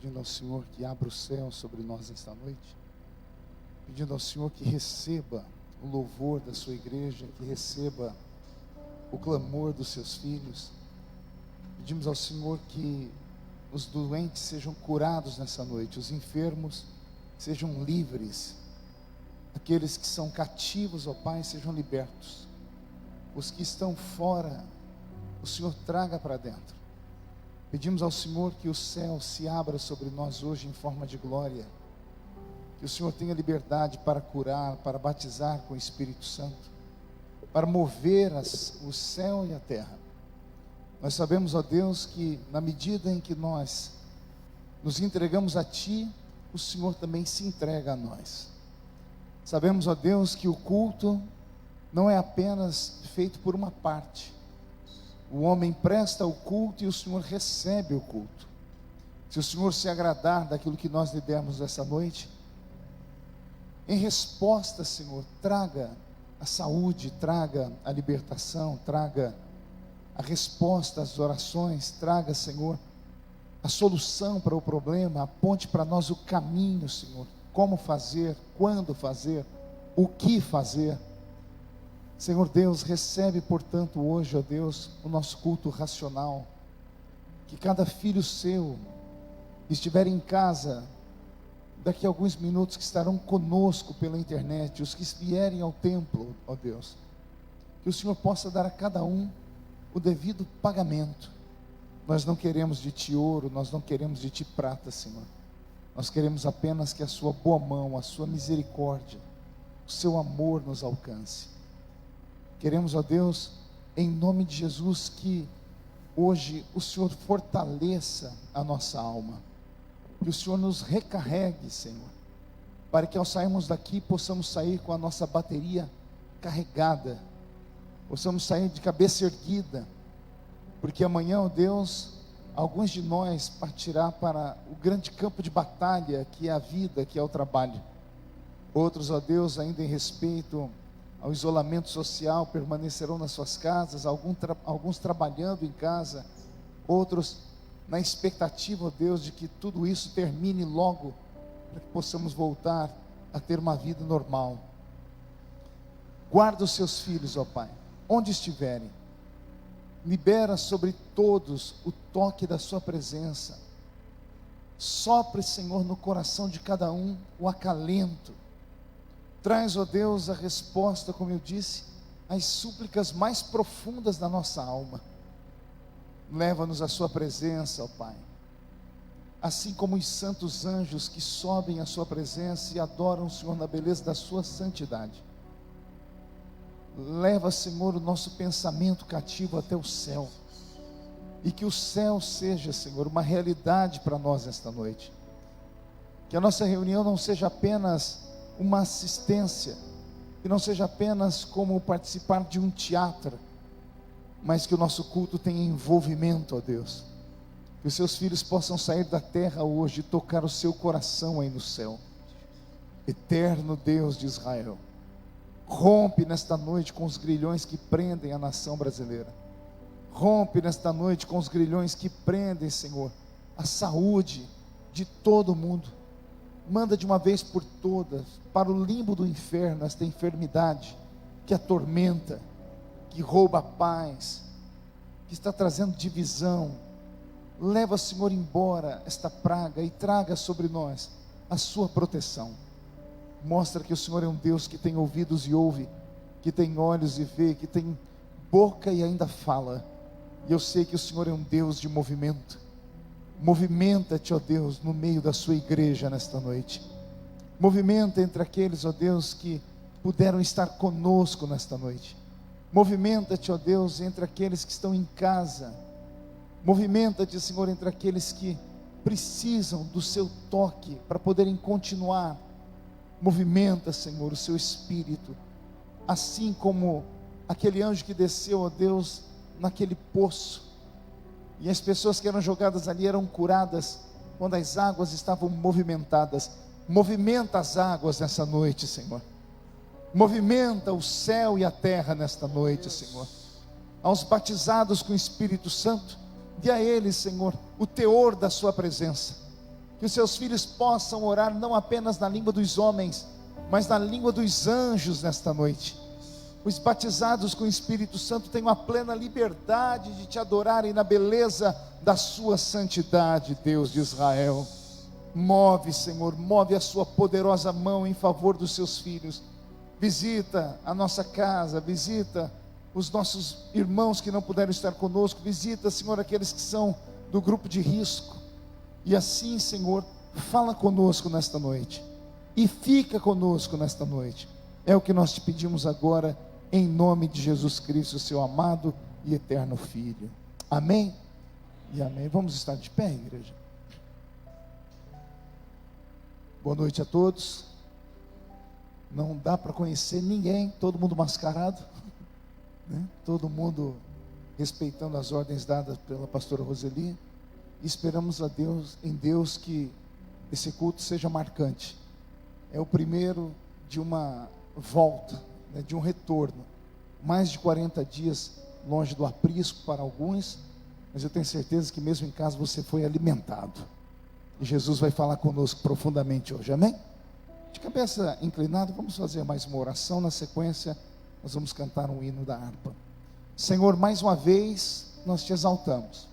pedindo ao Senhor que abra o céu sobre nós nesta noite, pedindo ao Senhor que receba o louvor da sua igreja, que receba o clamor dos seus filhos. Pedimos ao Senhor que os doentes sejam curados nessa noite, os enfermos sejam livres, aqueles que são cativos, ó Pai, sejam libertos, os que estão fora, o Senhor traga para dentro. Pedimos ao Senhor que o céu se abra sobre nós hoje em forma de glória, que o Senhor tenha liberdade para curar, para batizar com o Espírito Santo, para mover o céu e a terra. Nós sabemos, ó Deus, que na medida em que nós nos entregamos a Ti, o Senhor também se entrega a nós. Sabemos, ó Deus, que o culto não é apenas feito por uma parte. O homem presta o culto e o Senhor recebe o culto. Se o Senhor se agradar daquilo que nós lhe demos essa noite, em resposta, Senhor, traga a saúde, traga a libertação, traga a resposta às orações, traga, Senhor, a solução para o problema, aponte para nós o caminho, Senhor, como fazer, quando fazer, o que fazer. Senhor Deus, recebe, portanto, hoje, ó Deus, o nosso culto racional, que cada filho seu que estiver em casa, daqui a alguns minutos, que estarão conosco pela internet, os que vierem ao templo, ó Deus, que o Senhor possa dar a cada um o devido pagamento. Nós não queremos de Ti ouro, nós não queremos de Ti prata, Senhor, nós queremos apenas que a Sua boa mão, a Sua misericórdia, o Seu amor nos alcance. Queremos, ó Deus, em nome de Jesus, que hoje o Senhor fortaleça a nossa alma, que o Senhor nos recarregue, Senhor, para que ao sairmos daqui possamos sair com a nossa bateria carregada, possamos sair de cabeça erguida, porque amanhã, ó Deus, alguns de nós partirá para o grande campo de batalha, que é a vida, que é o trabalho. Outros, ó Deus, ainda em respeito ao isolamento social, permanecerão nas suas casas, alguns trabalhando em casa, outros na expectativa, ó Deus, de que tudo isso termine logo, para que possamos voltar a ter uma vida normal. Guarda os seus filhos, ó Pai, onde estiverem, libera sobre todos o toque da sua presença, sopre, Senhor, no coração de cada um o acalento. Traz, ó Deus, a resposta, como eu disse, às súplicas mais profundas da nossa alma. Leva-nos à Sua presença, ó Pai, assim como os santos anjos que sobem à Sua presença e adoram o Senhor na beleza da Sua santidade. Leva, Senhor, o nosso pensamento cativo até o céu, e que o céu seja, Senhor, uma realidade para nós esta noite. Que a nossa reunião não seja apenas uma assistência, que não seja apenas como participar de um teatro, mas que o nosso culto tenha envolvimento, ó Deus, que os seus filhos possam sair da terra hoje e tocar o seu coração aí no céu. Eterno Deus de Israel, rompe nesta noite com os grilhões que prendem a nação brasileira, rompe nesta noite com os grilhões que prendem, Senhor, a saúde de todo mundo. Manda de uma vez por todas para o limbo do inferno esta enfermidade que atormenta, que rouba a paz, que está trazendo divisão. Leva, Senhor, embora esta praga e traga sobre nós a Sua proteção. Mostra que o Senhor é um Deus que tem ouvidos e ouve, que tem olhos e vê, que tem boca e ainda fala. E eu sei que o Senhor é um Deus de movimento. Movimenta-te, ó Deus, no meio da Sua igreja nesta noite. Movimenta entre aqueles, ó Deus, que puderam estar conosco nesta noite. Movimenta-te, ó Deus, entre aqueles que estão em casa. Movimenta-te, Senhor, entre aqueles que precisam do Seu toque para poderem continuar. Movimenta, Senhor, o Seu Espírito, assim como aquele anjo que desceu, ó Deus, naquele poço, e as pessoas que eram jogadas ali eram curadas quando as águas estavam movimentadas. Movimenta as águas nessa noite, Senhor. Movimenta o céu e a terra nesta noite, Senhor. Aos batizados com o Espírito Santo, dê a eles, Senhor, o teor da Sua presença. que os seus filhos possam orar não apenas na língua dos homens, mas na língua dos anjos nesta noite. Os batizados com o Espírito Santo tenham a plena liberdade de te adorarem na beleza da sua santidade, Deus de Israel. Move, Senhor, move a sua poderosa mão em favor dos seus filhos. Visita a nossa casa, visita os nossos irmãos que não puderam estar conosco, visita, Senhor, aqueles que são do grupo de risco. E assim, Senhor, fala conosco nesta noite, e fica conosco nesta noite. É o que nós te pedimos agora, em nome de Jesus Cristo, seu amado e eterno Filho. Amém e amém. Vamos estar de pé, igreja. Boa noite a todos. Não dá para conhecer ninguém, todo mundo mascarado, né? Todo mundo respeitando as ordens dadas pela pastora Roseli. E esperamos a Deus, em Deus, que esse culto seja marcante. É o primeiro de uma volta, né, de um retorno. Mais de 40 dias longe do aprisco para alguns, mas eu tenho certeza que mesmo em casa você foi alimentado. E Jesus vai falar conosco profundamente hoje, amém? De cabeça inclinada, vamos fazer mais uma oração. Na sequência, nós vamos cantar um hino da harpa. Senhor, mais uma vez nós te exaltamos,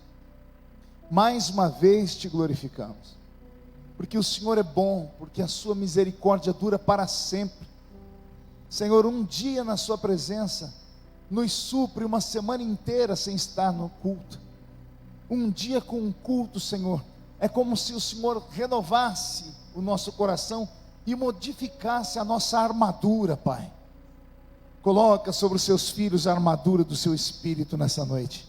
mais uma vez te glorificamos, porque o Senhor é bom, porque a sua misericórdia dura para sempre. Senhor, um dia na sua presença nos supre uma semana inteira sem estar no culto. Um dia com um culto, Senhor, é como se o Senhor renovasse o nosso coração e modificasse a nossa armadura, Pai. Coloca sobre os seus filhos a armadura do seu Espírito nessa noite.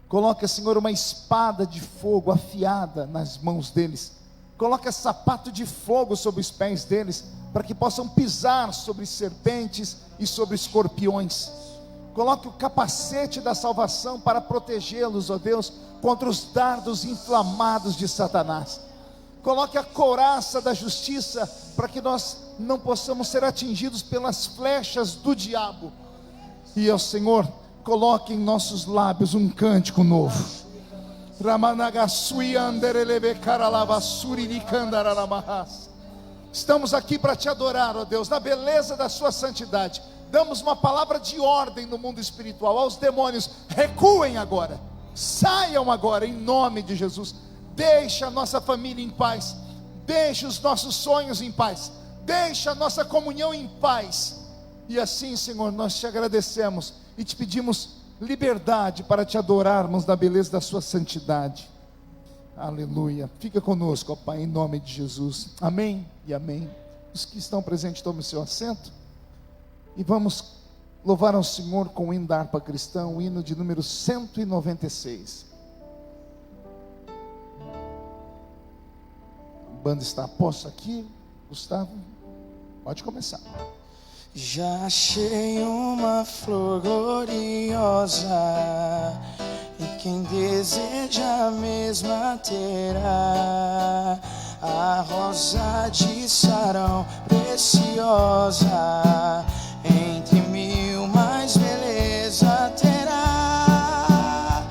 Coloca, Senhor, uma espada de fogo afiada nas mãos deles. Coloca sapato de fogo sobre os pés deles, para que possam pisar sobre serpentes e sobre escorpiões. Coloque o capacete da salvação para protegê-los, ó Deus, contra os dardos inflamados de Satanás. Coloque a couraça da justiça, para que nós não possamos ser atingidos pelas flechas do diabo. E, ó Senhor, coloque em nossos lábios um cântico novo. Estamos aqui para te adorar, ó Deus, na beleza da sua santidade. Damos uma palavra de ordem no mundo espiritual aos demônios: recuem agora, saiam agora, em nome de Jesus. Deixa a nossa família em paz, deixa os nossos sonhos em paz, deixa a nossa comunhão em paz. E assim, Senhor, nós te agradecemos e te pedimos liberdade para te adorarmos na beleza da sua santidade. Aleluia. Fica conosco, ó Pai, em nome de Jesus. Amém e amém. Os que estão presentes, tomem seu assento e vamos louvar ao Senhor com o hino da harpa cristã, o hino de número 196. A banda está posta aqui. Gustavo, pode começar. Já achei uma flor gloriosa, e quem deseja a mesma terá. A rosa de Sarão preciosa, entre mil mais beleza terá.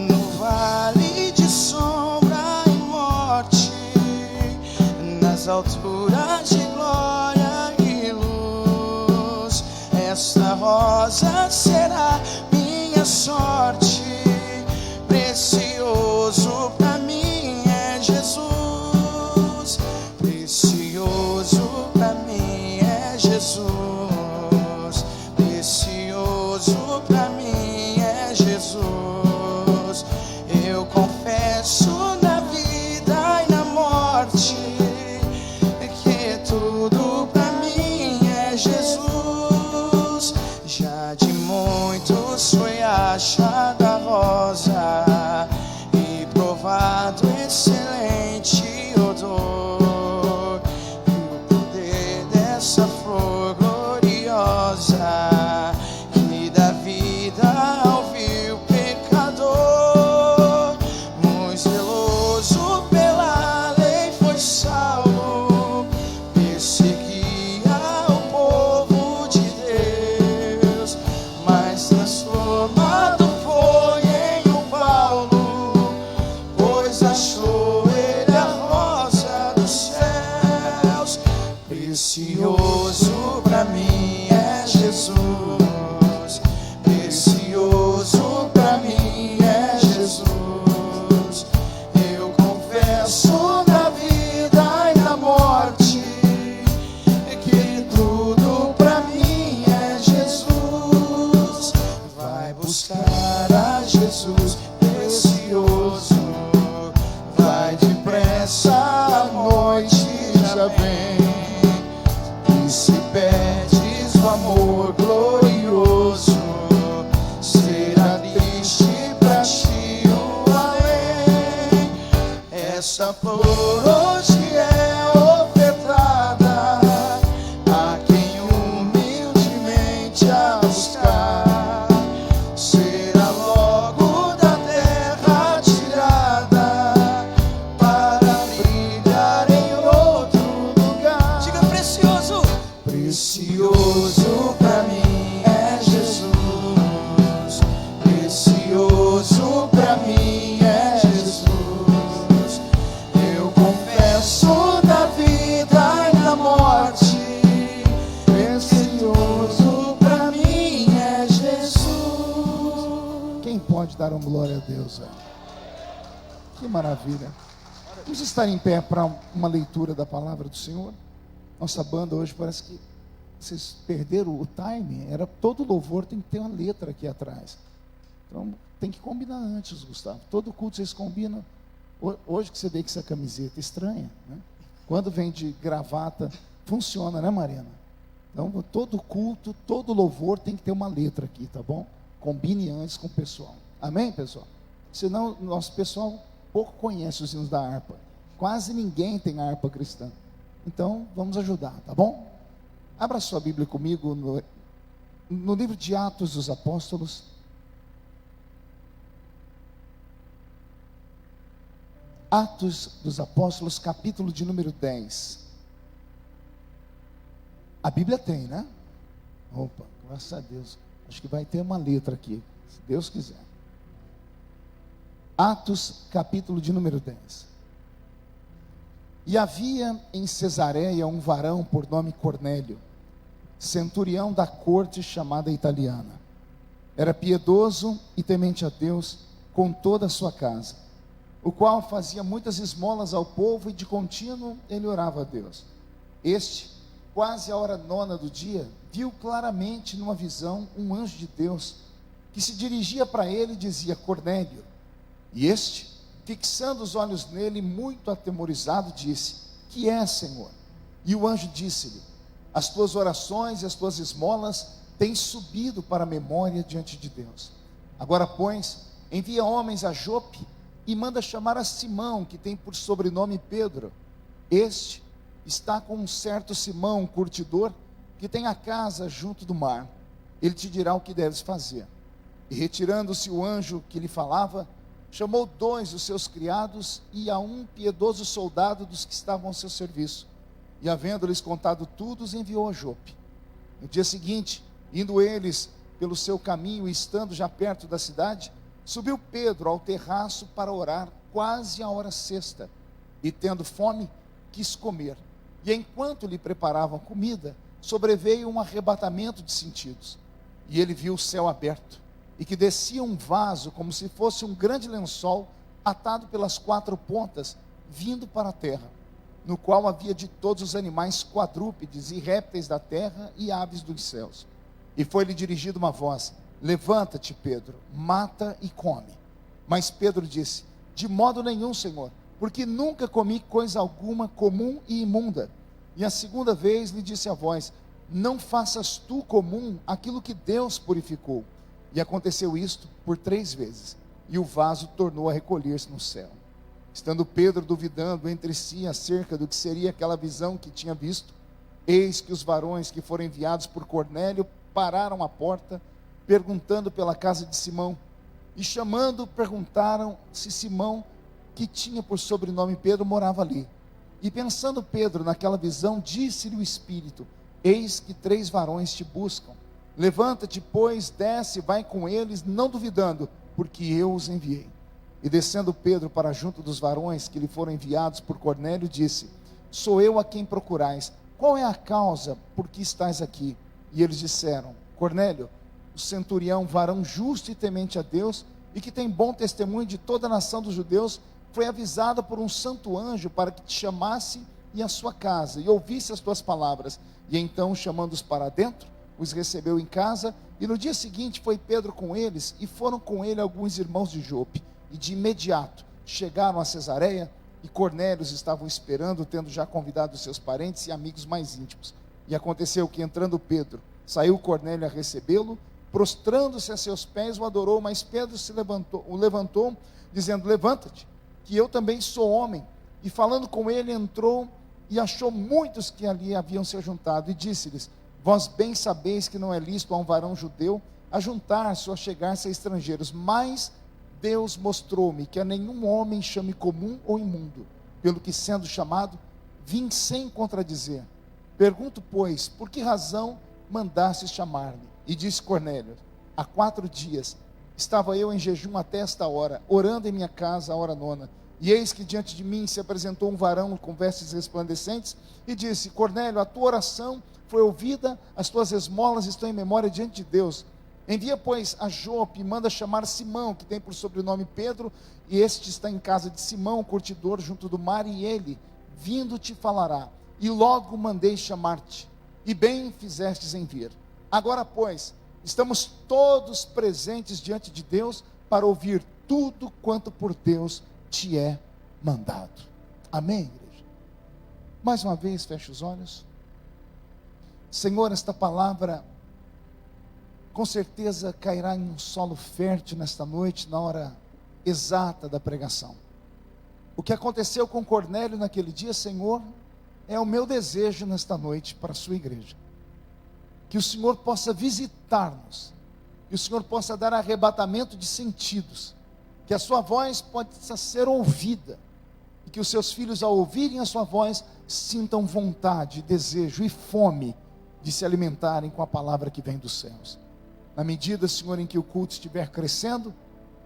No vale de sombra e morte, nas alturas de glória e luz, esta rosa será minha sorte. Precioso pra mim é Jesus, precioso pra mim é Jesus, precioso pra mim é Jesus. Eu confesso na vida e na morte que tudo pra mim é Jesus. Já de muitos foi achada a rosa, essa flor hoje é ofertada a quem humildemente a buscar. Será logo da terra tirada para brilhar em outro lugar. Diga precioso. Precioso pra mim é Jesus. Precioso pra mim é Jesus. Eu confesso na vida e na morte. Precioso pra mim é Jesus. Quem pode dar uma glória a Deus? Que maravilha. Vamos estar em pé para uma leitura da palavra do Senhor. Nossa banda hoje parece que vocês perderam o time. Era todo louvor, tem que ter uma letra aqui atrás. Então tem que combinar antes, Gustavo. Todo culto vocês combinam. Hoje que você vê que essa camiseta é estranha, né? Quando vem de gravata, funciona, né, Mariana? Então todo culto, todo louvor tem que ter uma letra aqui, tá bom? Combine antes com o pessoal. Amém, pessoal? Senão nosso pessoal pouco conhece os hinos da harpa. Quase ninguém tem harpa cristã. Então vamos ajudar, tá bom? Abra sua Bíblia comigo no livro de Atos dos Apóstolos. Atos dos Apóstolos, capítulo de número 10. A Bíblia tem, né? Opa, graças a Deus. Acho que vai ter uma letra aqui, se Deus quiser. Atos, capítulo de número 10. E havia em Cesareia um varão por nome Cornélio, centurião da corte chamada italiana. Era piedoso e temente a Deus com toda a sua casa, o qual fazia muitas esmolas ao povo e de contínuo ele orava a Deus. Este, quase à hora 9 do dia, viu claramente numa visão um anjo de Deus que se dirigia para ele e dizia: Cornélio. E este, fixando os olhos nele, muito atemorizado, disse: Que é, Senhor? E o anjo disse-lhe: As tuas orações e as tuas esmolas têm subido para a memória diante de Deus. Agora, pois, envia homens a Jope e manda chamar a Simão, que tem por sobrenome Pedro. Este está com um certo Simão, um curtidor, que tem a casa junto do mar. Ele te dirá o que deves fazer. E retirando-se o anjo que lhe falava, chamou 2 dos seus criados e a um piedoso soldado dos que estavam ao seu serviço. E havendo-lhes contado tudo, os enviou a Jope. No dia seguinte, indo eles pelo seu caminho e estando já perto da cidade, subiu Pedro ao terraço para orar, quase à hora sexta. E tendo fome, quis comer. E enquanto lhe preparavam comida, sobreveio um arrebatamento de sentidos. E ele viu o céu aberto, e que descia um vaso, como se fosse um grande lençol, atado pelas 4 pontas, vindo para a terra, no qual havia de todos os animais quadrúpedes e répteis da terra e aves dos céus. E foi-lhe dirigida uma voz: Levanta-te, Pedro, mata e come. Mas Pedro disse: De modo nenhum, Senhor, porque nunca comi coisa alguma comum e imunda. E a segunda vez lhe disse a voz: Não faças tu comum aquilo que Deus purificou. E aconteceu isto por 3 vezes, e o vaso tornou a recolher-se no céu. Estando Pedro duvidando entre si acerca do que seria aquela visão que tinha visto, eis que os varões que foram enviados por Cornélio pararam à porta, perguntando pela casa de Simão. E chamando, perguntaram se Simão, que tinha por sobrenome Pedro, morava ali. E pensando Pedro naquela visão, disse-lhe o Espírito: Eis que 3 varões te buscam. Levanta-te, pois, desce, vai com eles, não duvidando, porque eu os enviei. E descendo Pedro para junto dos varões que lhe foram enviados por Cornélio, disse: Sou eu a quem procurais. Qual é a causa por que estais aqui? E eles disseram: Cornélio, o centurião, varão justo e temente a Deus, e que tem bom testemunho de toda a nação dos judeus, foi avisado por um santo anjo para que te chamasse e a sua casa, e ouvisse as tuas palavras. E então, chamando-os para dentro, os recebeu em casa, e no dia seguinte foi Pedro com eles, e foram com ele alguns irmãos de Jope, e de imediato chegaram a Cesareia, e Cornélio os estavam esperando, tendo já convidado seus parentes e amigos mais íntimos. E aconteceu que, entrando Pedro, saiu Cornélio a recebê-lo, prostrando-se a seus pés, o adorou, mas Pedro o levantou, dizendo: Levanta-te, que eu também sou homem. E falando com ele, entrou e achou muitos que ali haviam se juntado, e disse-lhes: vós bem sabeis que não é lícito a um varão judeu ajuntar-se ou chegar-se a estrangeiros, mas Deus mostrou-me que a nenhum homem chame comum ou imundo, pelo que sendo chamado, vim sem contradizer. Pergunto, pois, por que razão mandastes chamar-me? E disse Cornélio: há 4 dias estava eu em jejum até esta hora, orando em minha casa a hora 9, e eis que diante de mim se apresentou um varão com vestes resplandecentes, e disse: Cornélio, a tua oração foi ouvida, as tuas esmolas estão em memória diante de Deus. Envia, pois, a Jope e manda chamar Simão, que tem por sobrenome Pedro, e este está em casa de Simão, curtidor, junto do mar, e ele, vindo, te falará. E logo mandei chamar-te, e bem fizestes em vir. Agora, pois, estamos todos presentes diante de Deus, para ouvir tudo quanto por Deus te é mandado. Amém, igreja? Mais uma vez, feche os olhos. Senhor, esta palavra com certeza cairá em um solo fértil nesta noite, na hora exata da pregação. O que aconteceu com Cornélio naquele dia, Senhor, é o meu desejo nesta noite para a sua igreja. Que o Senhor possa visitar-nos, que o Senhor possa dar arrebatamento de sentidos, que a sua voz possa ser ouvida, e que os seus filhos, ao ouvirem a sua voz, sintam vontade, desejo e fome de se alimentarem com a palavra que vem dos céus. Na medida, Senhor, em que o culto estiver crescendo,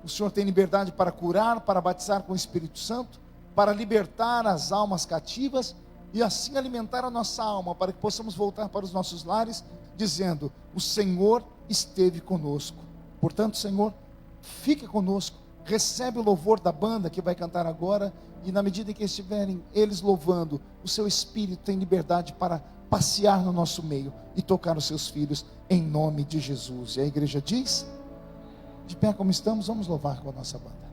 o Senhor tem liberdade para curar, para batizar com o Espírito Santo, para libertar as almas cativas, e assim alimentar a nossa alma, para que possamos voltar para os nossos lares, dizendo: o Senhor esteve conosco. Portanto, Senhor, fique conosco, recebe o louvor da banda que vai cantar agora, e na medida em que estiverem eles louvando, o seu Espírito tem liberdade para passear no nosso meio e tocar os seus filhos, em nome de Jesus. E a igreja diz: de pé como estamos, vamos louvar com a nossa banda.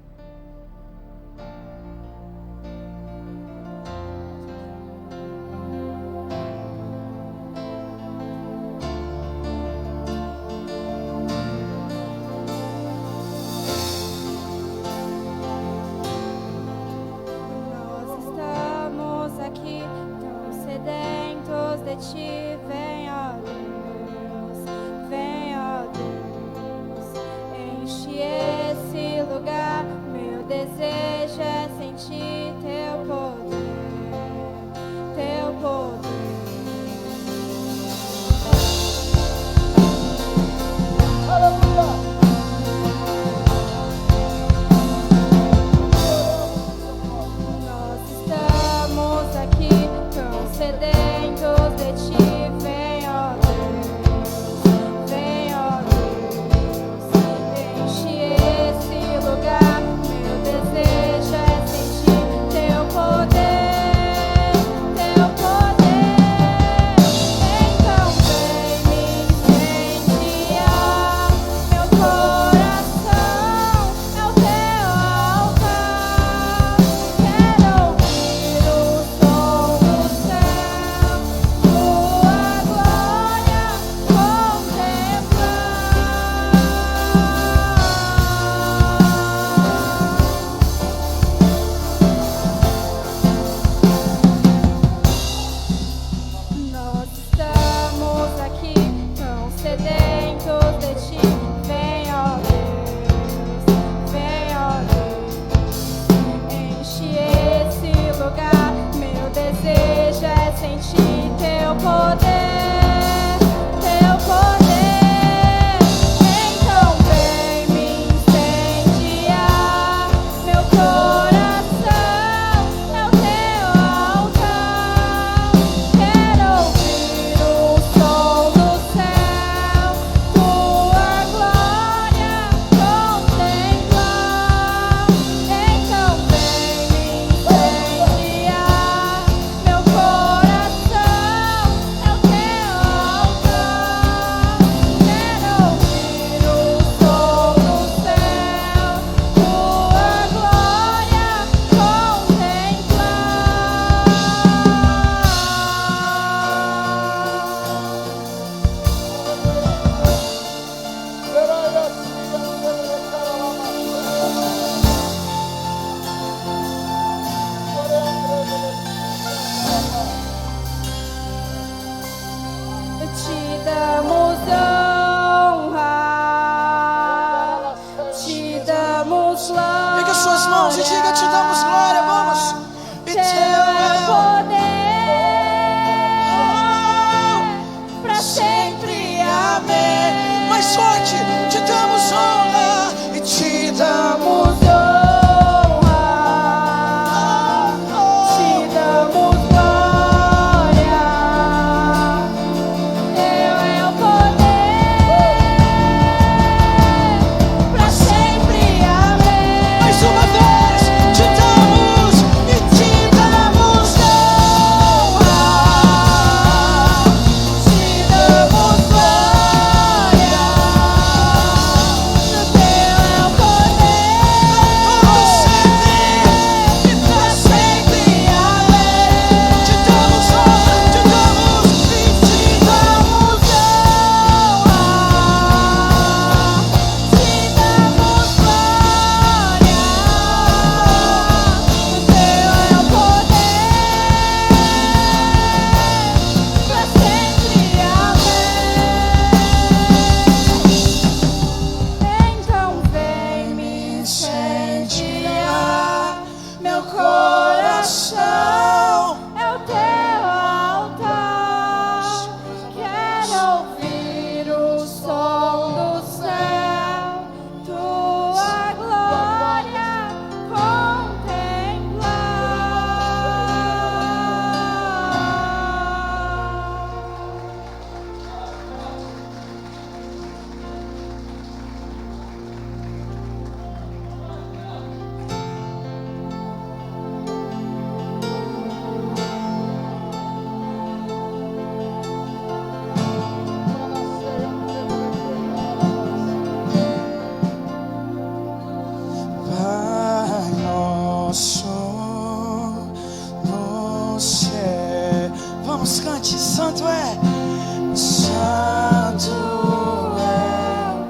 santo é, santo é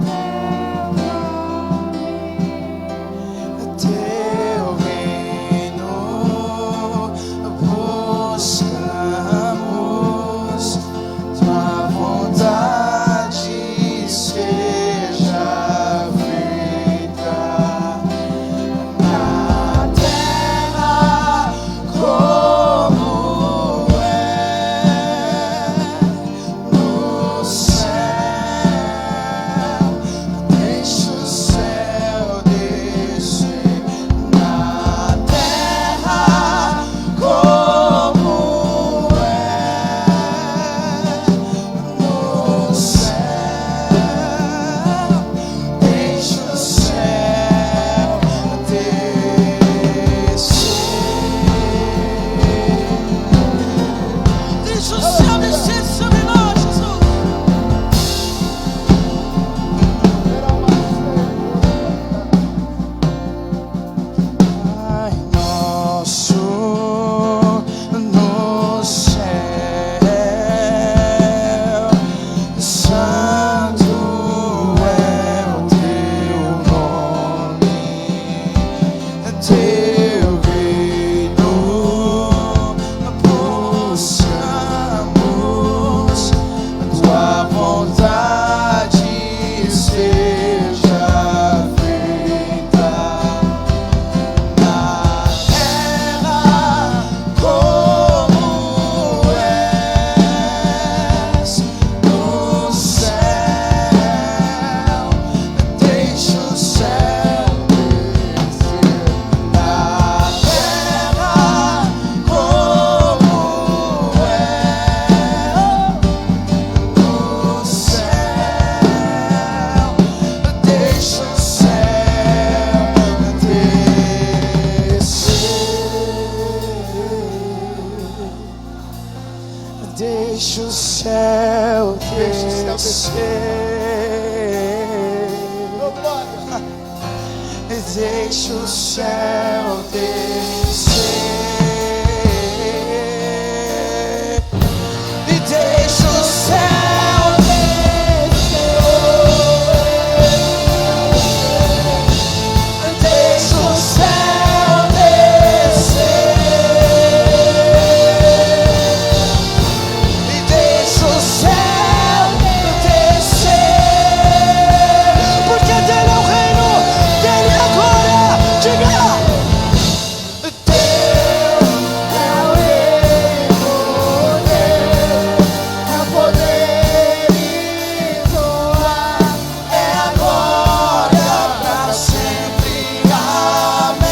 teu reino, buscamos tua vontade seja feita na terra como é no céu. Deixa o céu descer na terra como é no céu. Deixa o céu descer. Deixa o céu descer sobre nós, Jesus. Pai nosso no céu, santo é o teu nome, teu reino buscamos, tua vontade seja feita na terra como és no céu. Deixa o céu descer na terra como é no céu. Deixa o céu descer. Deixa o céu descer. Deixa o céu descer. E deixa o céu descer. Deixa o céu descer. E deixa o céu descer. Porque dele é o reino, dele é a glória. Diga! Teu é o reino, teu é o poder e tua é a glória para sempre. Amém.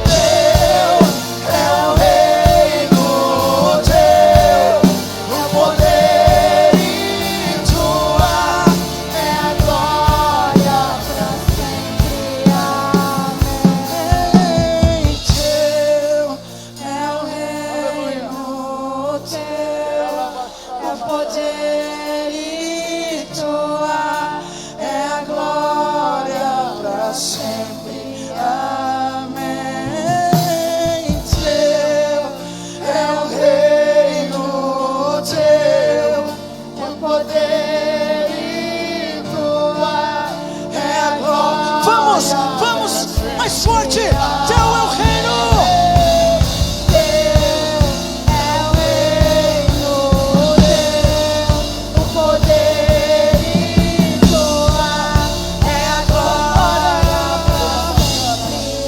Teu é o reino, teu o poder e tua é a glória para sempre. Amém. Teu é o reino, teu é o poder e tua é a glória para sempre. Amém. Teu é o reino, teu é o poder e tua é a glória. Vamos, mais forte. Teu é o reino. Teu é o reino, teu o poder e tua é a glória para sempre.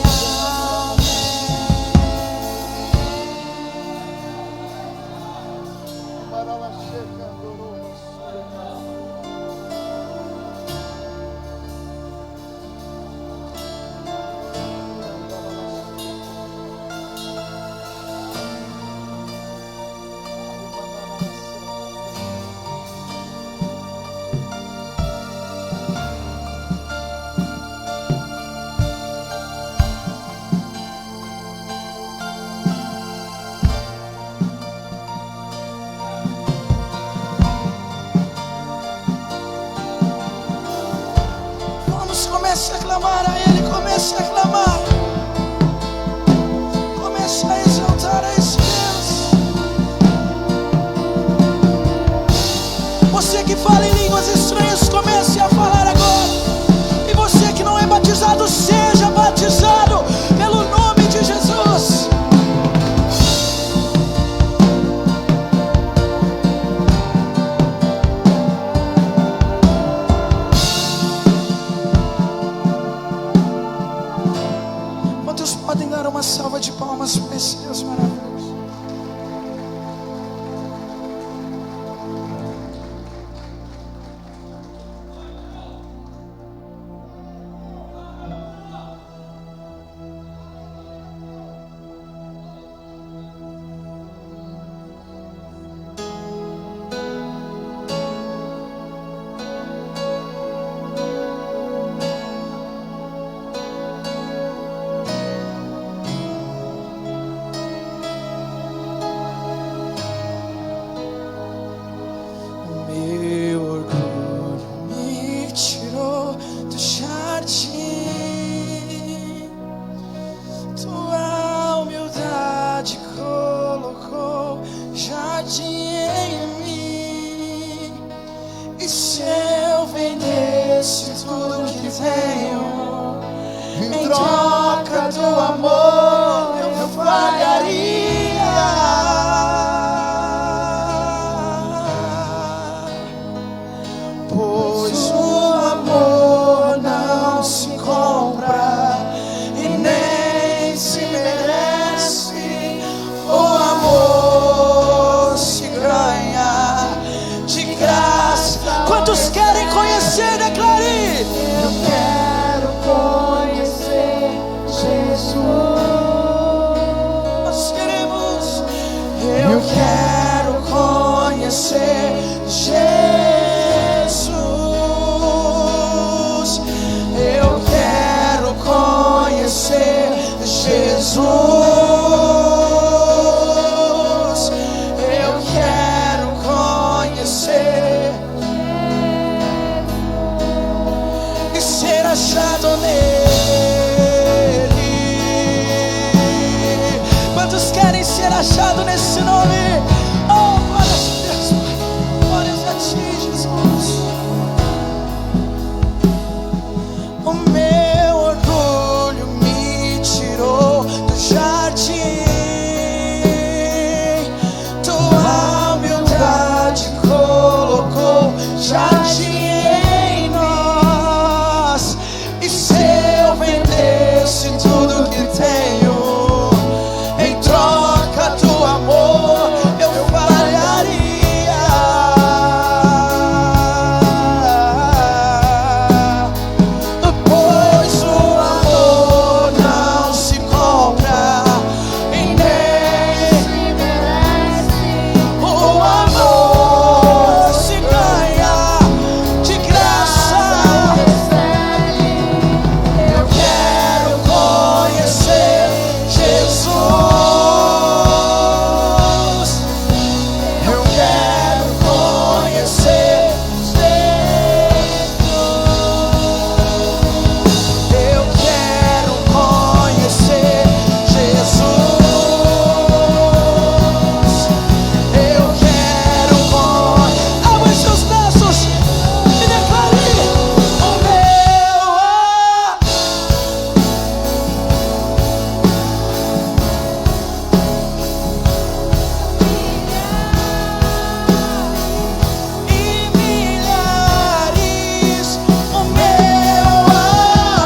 Comece a clamar a Ele, comece a clamar, comece a exaltar a esse Deus. Eu quero conhecer Jesus. Eu quero conhecer Jesus. Eu quero conhecer e ser achado nele. Quantos querem ser achados nesse nome? Oh, glória a Deus, glórias a ti, Jesus. O meu orgulho me tirou do jardim, tua humildade colocou jardim em nós. E se eu vendesse tudo que tenho em troca do amor, eu falharia. Pois o amor não se compra e nem o amor se ganha de graça. Eu quero conhecer Jesus. Eu quero conhecer Jesus. Eu quero conhecer Jesus. Eu quero abra seus braços e declare: o meu e milhares. O meu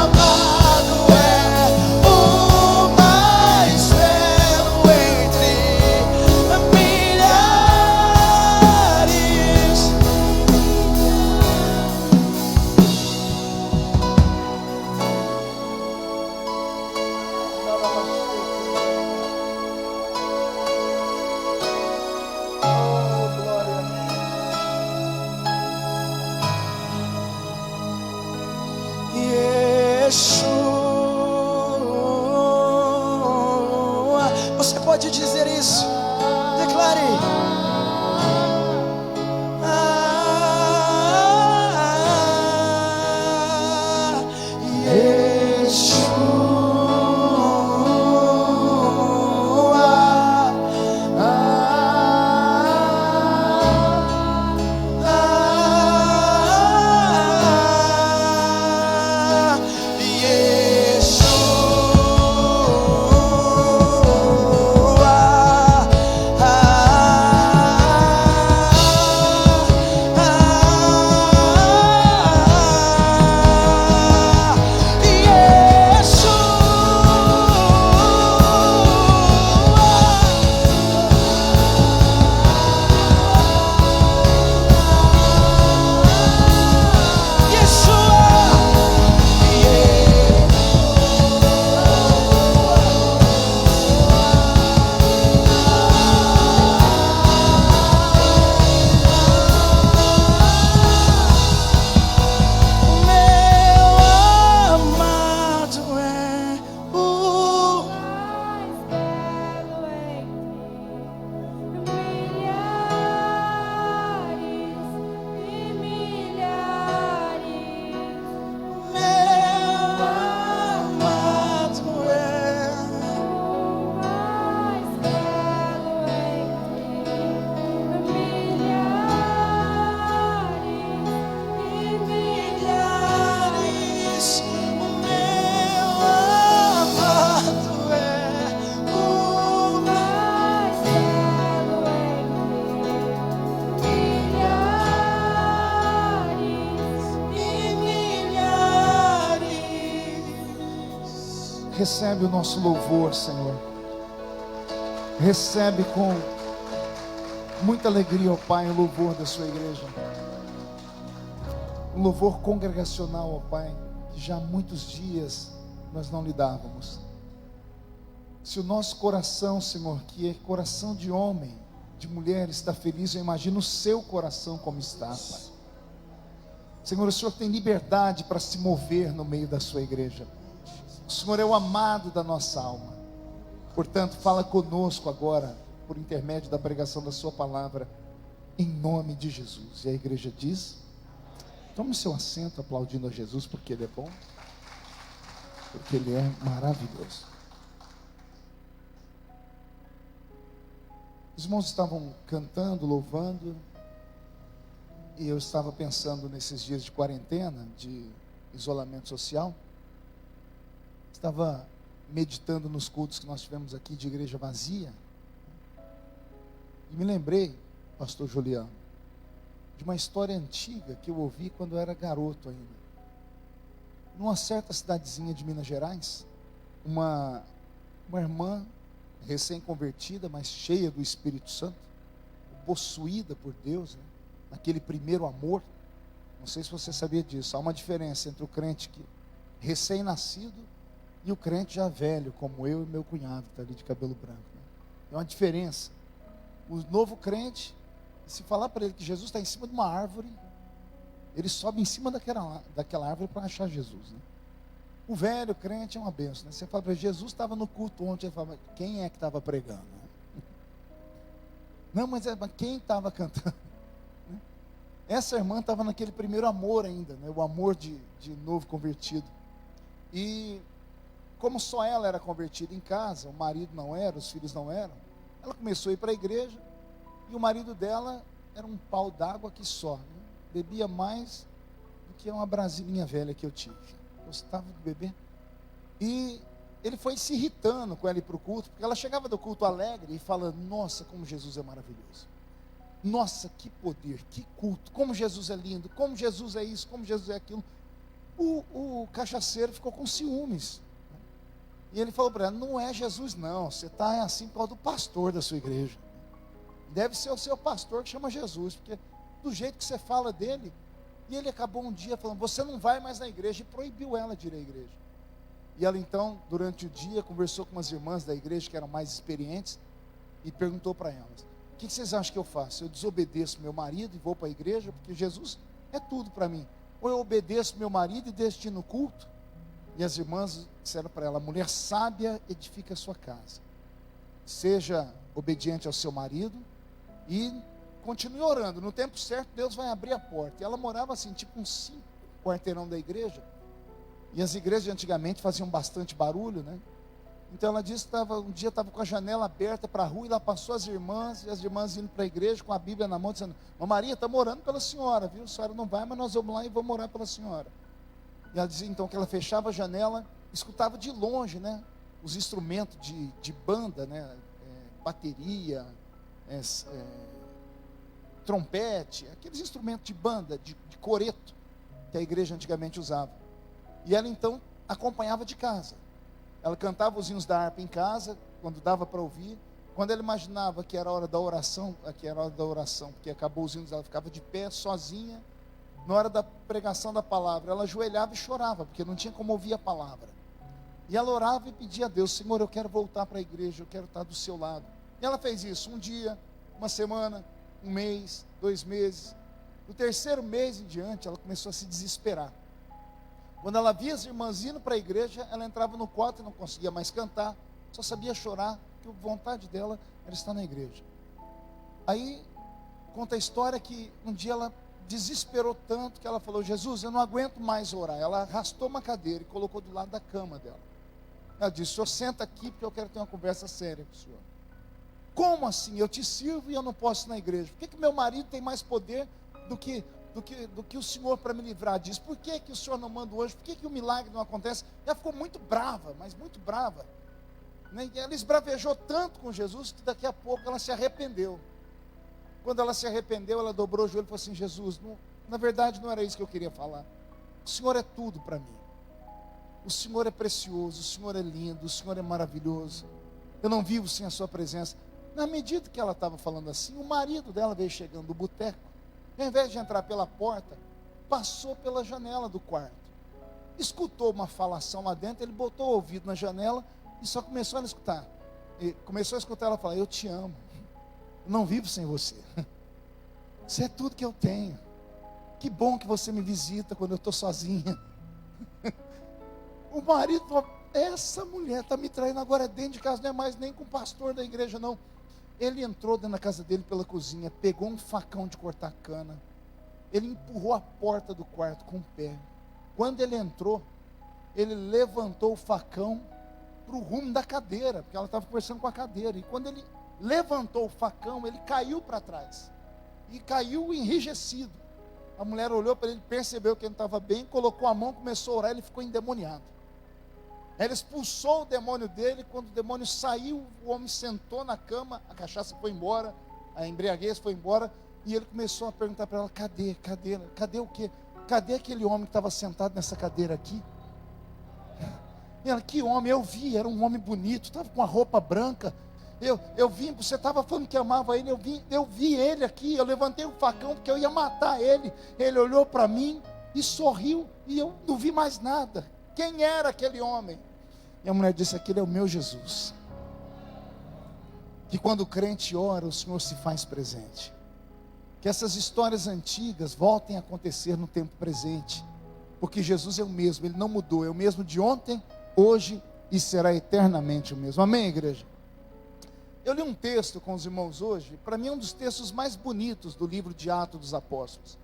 amado é o mais belo entre milhares. Yeshua. Você pode dizer isso? Declare. Recebe o nosso louvor, Senhor. Recebe com muita alegria, ó Pai, o louvor da sua igreja. Um louvor congregacional, ó Pai, que já há muitos dias nós não lhe dávamos. Se o nosso coração, Senhor, que é coração de homem, de mulher, está feliz, eu imagino o seu coração como está, Pai. Senhor, o Senhor tem liberdade para se mover no meio da sua igreja. O Senhor é o amado da nossa alma. Portanto, fala conosco agora, por intermédio da pregação da sua palavra, em nome de Jesus. E a igreja diz: tome seu assento aplaudindo a Jesus, porque Ele é bom, porque Ele é maravilhoso. Os irmãos estavam cantando, louvando, e eu estava pensando nesses dias de quarentena, de isolamento social. Estava meditando nos cultos que nós tivemos aqui de igreja vazia, e me lembrei, pastor Juliano, de uma história antiga que eu ouvi quando eu era garoto ainda. Numa certa cidadezinha de Minas Gerais, uma irmã recém-convertida, mas cheia do Espírito Santo, possuída por Deus, né? Naquele primeiro amor. Não sei se você sabia disso. Há uma diferença entre o crente que recém-nascido e o crente já velho, como eu e meu cunhado, que está ali de cabelo branco, né? É uma diferença. O novo crente, se falar para ele que Jesus está em cima de uma árvore, ele sobe em cima daquela árvore para achar Jesus, né? O velho crente é uma benção, né? Você fala para ele: Jesus estava no culto ontem. Ele fala: quem é que estava pregando? Não, mas quem estava cantando? Essa irmã estava naquele primeiro amor ainda, né? O amor de novo convertido. E como só ela era convertida em casa, o marido não era, os filhos não eram, ela começou a ir para a igreja, e o marido dela era um pau d'água que só, né? Bebia mais do que uma brasilinha velha que eu tive. Gostava de beber. E ele foi se irritando com ela ir para o culto, porque ela chegava do culto alegre e falando: nossa, como Jesus é maravilhoso, nossa, que poder, que culto, como Jesus é lindo, como Jesus é isso, como Jesus é aquilo. O cachaceiro ficou com ciúmes, e ele falou para ela: não é Jesus não, você está assim por causa do pastor da sua igreja, deve ser o seu pastor que chama Jesus, porque do jeito que você fala dele. E ele acabou um dia falando: você não vai mais na igreja, e proibiu ela de ir à igreja. E ela então, durante o dia, conversou com umas irmãs da igreja que eram mais experientes, e perguntou para elas: o que vocês acham que eu faço? Eu desobedeço meu marido e vou para a igreja, porque Jesus é tudo para mim, ou eu obedeço meu marido e deixo de ir no culto? E as irmãs disseram para ela: mulher sábia edifica a sua casa, seja obediente ao seu marido e continue orando, no tempo certo Deus vai abrir a porta. E ela morava assim, tipo uns 5 quarteirão da igreja, e as igrejas de antigamente faziam bastante barulho, né? Então ela disse que um dia estava com a janela aberta para a rua, e lá passou as irmãs, e as irmãs indo para a igreja com a Bíblia na mão, dizendo: Maria, estamos orando pela senhora, viu? A senhora não vai, mas nós vamos lá e vamos orar pela senhora. E ela dizia então que ela fechava a janela, escutava de longe, né, os instrumentos de banda, né, bateria, trompete, aqueles instrumentos de banda, de coreto, que a igreja antigamente usava. E ela então acompanhava de casa. Ela cantava os hinos da harpa em casa, quando dava para ouvir. Quando ela imaginava que era a hora da oração, porque acabou os hinos, ela ficava de pé, sozinha. Na hora da pregação da palavra, ela ajoelhava e chorava, porque não tinha como ouvir a palavra. E ela orava e pedia a Deus: Senhor, eu quero voltar para a igreja, eu quero estar do seu lado. E ela fez isso, um dia, uma semana, um mês, 2 meses. No 3º mês em diante, ela começou a se desesperar. Quando ela via as irmãs indo para a igreja, ela entrava no quarto e não conseguia mais cantar, só sabia chorar, porque a vontade dela era estar na igreja. Aí, conta a história que um dia ela desesperou tanto que ela falou: Jesus, eu não aguento mais orar. Ela arrastou uma cadeira e colocou do lado da cama dela. Ela disse: o senhor senta aqui, porque eu quero ter uma conversa séria com o senhor. Como assim? Eu te sirvo e eu não posso ir na igreja. Por que meu marido tem mais poder do que o senhor para me livrar disso? Por que o senhor não manda hoje? Por que o milagre não acontece? Ela ficou muito brava, mas muito brava. Ela esbravejou tanto com Jesus que daqui a pouco ela se arrependeu. Quando ela se arrependeu, ela dobrou o joelho e falou assim: Jesus, na verdade não era isso que eu queria falar. O Senhor é tudo para mim. O Senhor é precioso, o Senhor é lindo, o Senhor é maravilhoso. Eu não vivo sem a sua presença. Na medida que ela estava falando assim, o marido dela veio chegando do boteco. Ao invés de entrar pela porta, passou pela janela do quarto. Escutou uma falação lá dentro, ele botou o ouvido na janela e só começou a escutar: E começou a escutar ela falar: eu te amo, eu não vivo sem você, você é tudo que eu tenho, que bom que você me visita quando eu estou sozinha. O marido falou: essa mulher está me traindo agora dentro de casa, não é mais nem com o pastor da igreja não. Ele entrou dentro da casa dele pela cozinha, pegou um facão de cortar cana, ele empurrou a porta do quarto com o pé. Quando ele entrou, ele levantou o facão para o rumo da cadeira, porque ela estava conversando com a cadeira, e quando ele levantou o facão, ele caiu para trás, e caiu enrijecido. A mulher olhou para ele, percebeu que ele não estava bem, colocou a mão, começou a orar, ele ficou endemoniado. Ela expulsou o demônio dele. Quando o demônio saiu, o homem sentou na cama, a cachaça foi embora, a embriaguez foi embora, e ele começou a perguntar para ela: cadê o quê? Cadê aquele homem que estava sentado nessa cadeira aqui? E ela: que homem? Eu vi, era um homem bonito, estava com uma roupa branca, eu vi, você estava falando que amava ele, eu vi ele aqui, eu levantei o facão porque eu ia matar ele. Ele olhou para mim e sorriu, e eu não vi mais nada. Quem era aquele homem? E a mulher disse: aquele é o meu Jesus, que quando o crente ora, o Senhor se faz presente. Que essas histórias antigas voltem a acontecer no tempo presente, porque Jesus é o mesmo, Ele não mudou, é o mesmo de ontem, hoje e será eternamente o mesmo. Amém, igreja? Eu li um texto com os irmãos hoje, para mim é um dos textos mais bonitos do livro de Atos dos Apóstolos,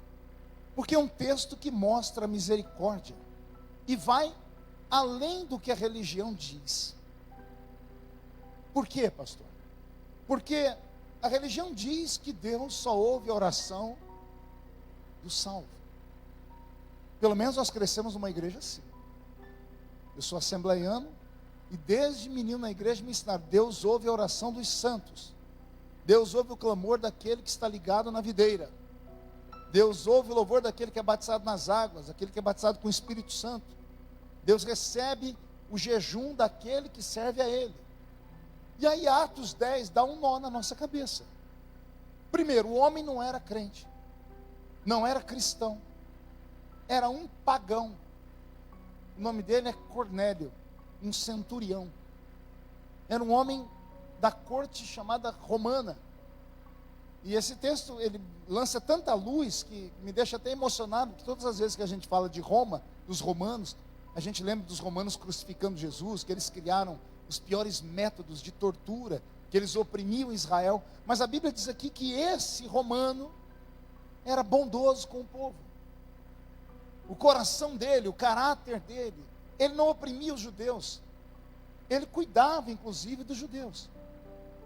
porque é um texto que mostra a misericórdia e vai além do que a religião diz. Por quê, pastor? Porque a religião diz que Deus só ouve a oração do salvo. Pelo menos nós crescemos numa igreja assim. Eu sou assembleiano, e desde menino na igreja me ensinaram: Deus ouve a oração dos santos, Deus ouve o clamor daquele que está ligado na videira, Deus ouve o louvor daquele que é batizado nas águas, aquele que é batizado com o Espírito Santo, Deus recebe o jejum daquele que serve a Ele. E aí Atos 10 dá um nó na nossa cabeça. Primeiro, o homem não era crente, não era cristão, era um pagão. O nome dele é Cornélio, um centurião. Era um homem da corte chamada romana. E esse texto, ele lança tanta luz que me deixa até emocionado, que todas as vezes que a gente fala de Roma, dos romanos, a gente lembra dos romanos crucificando Jesus, que eles criaram os piores métodos de tortura, que eles oprimiam Israel. Mas a Bíblia diz aqui que esse romano era bondoso com o povo. O coração dele, o caráter dele, ele não oprimia os judeus, ele cuidava inclusive dos judeus.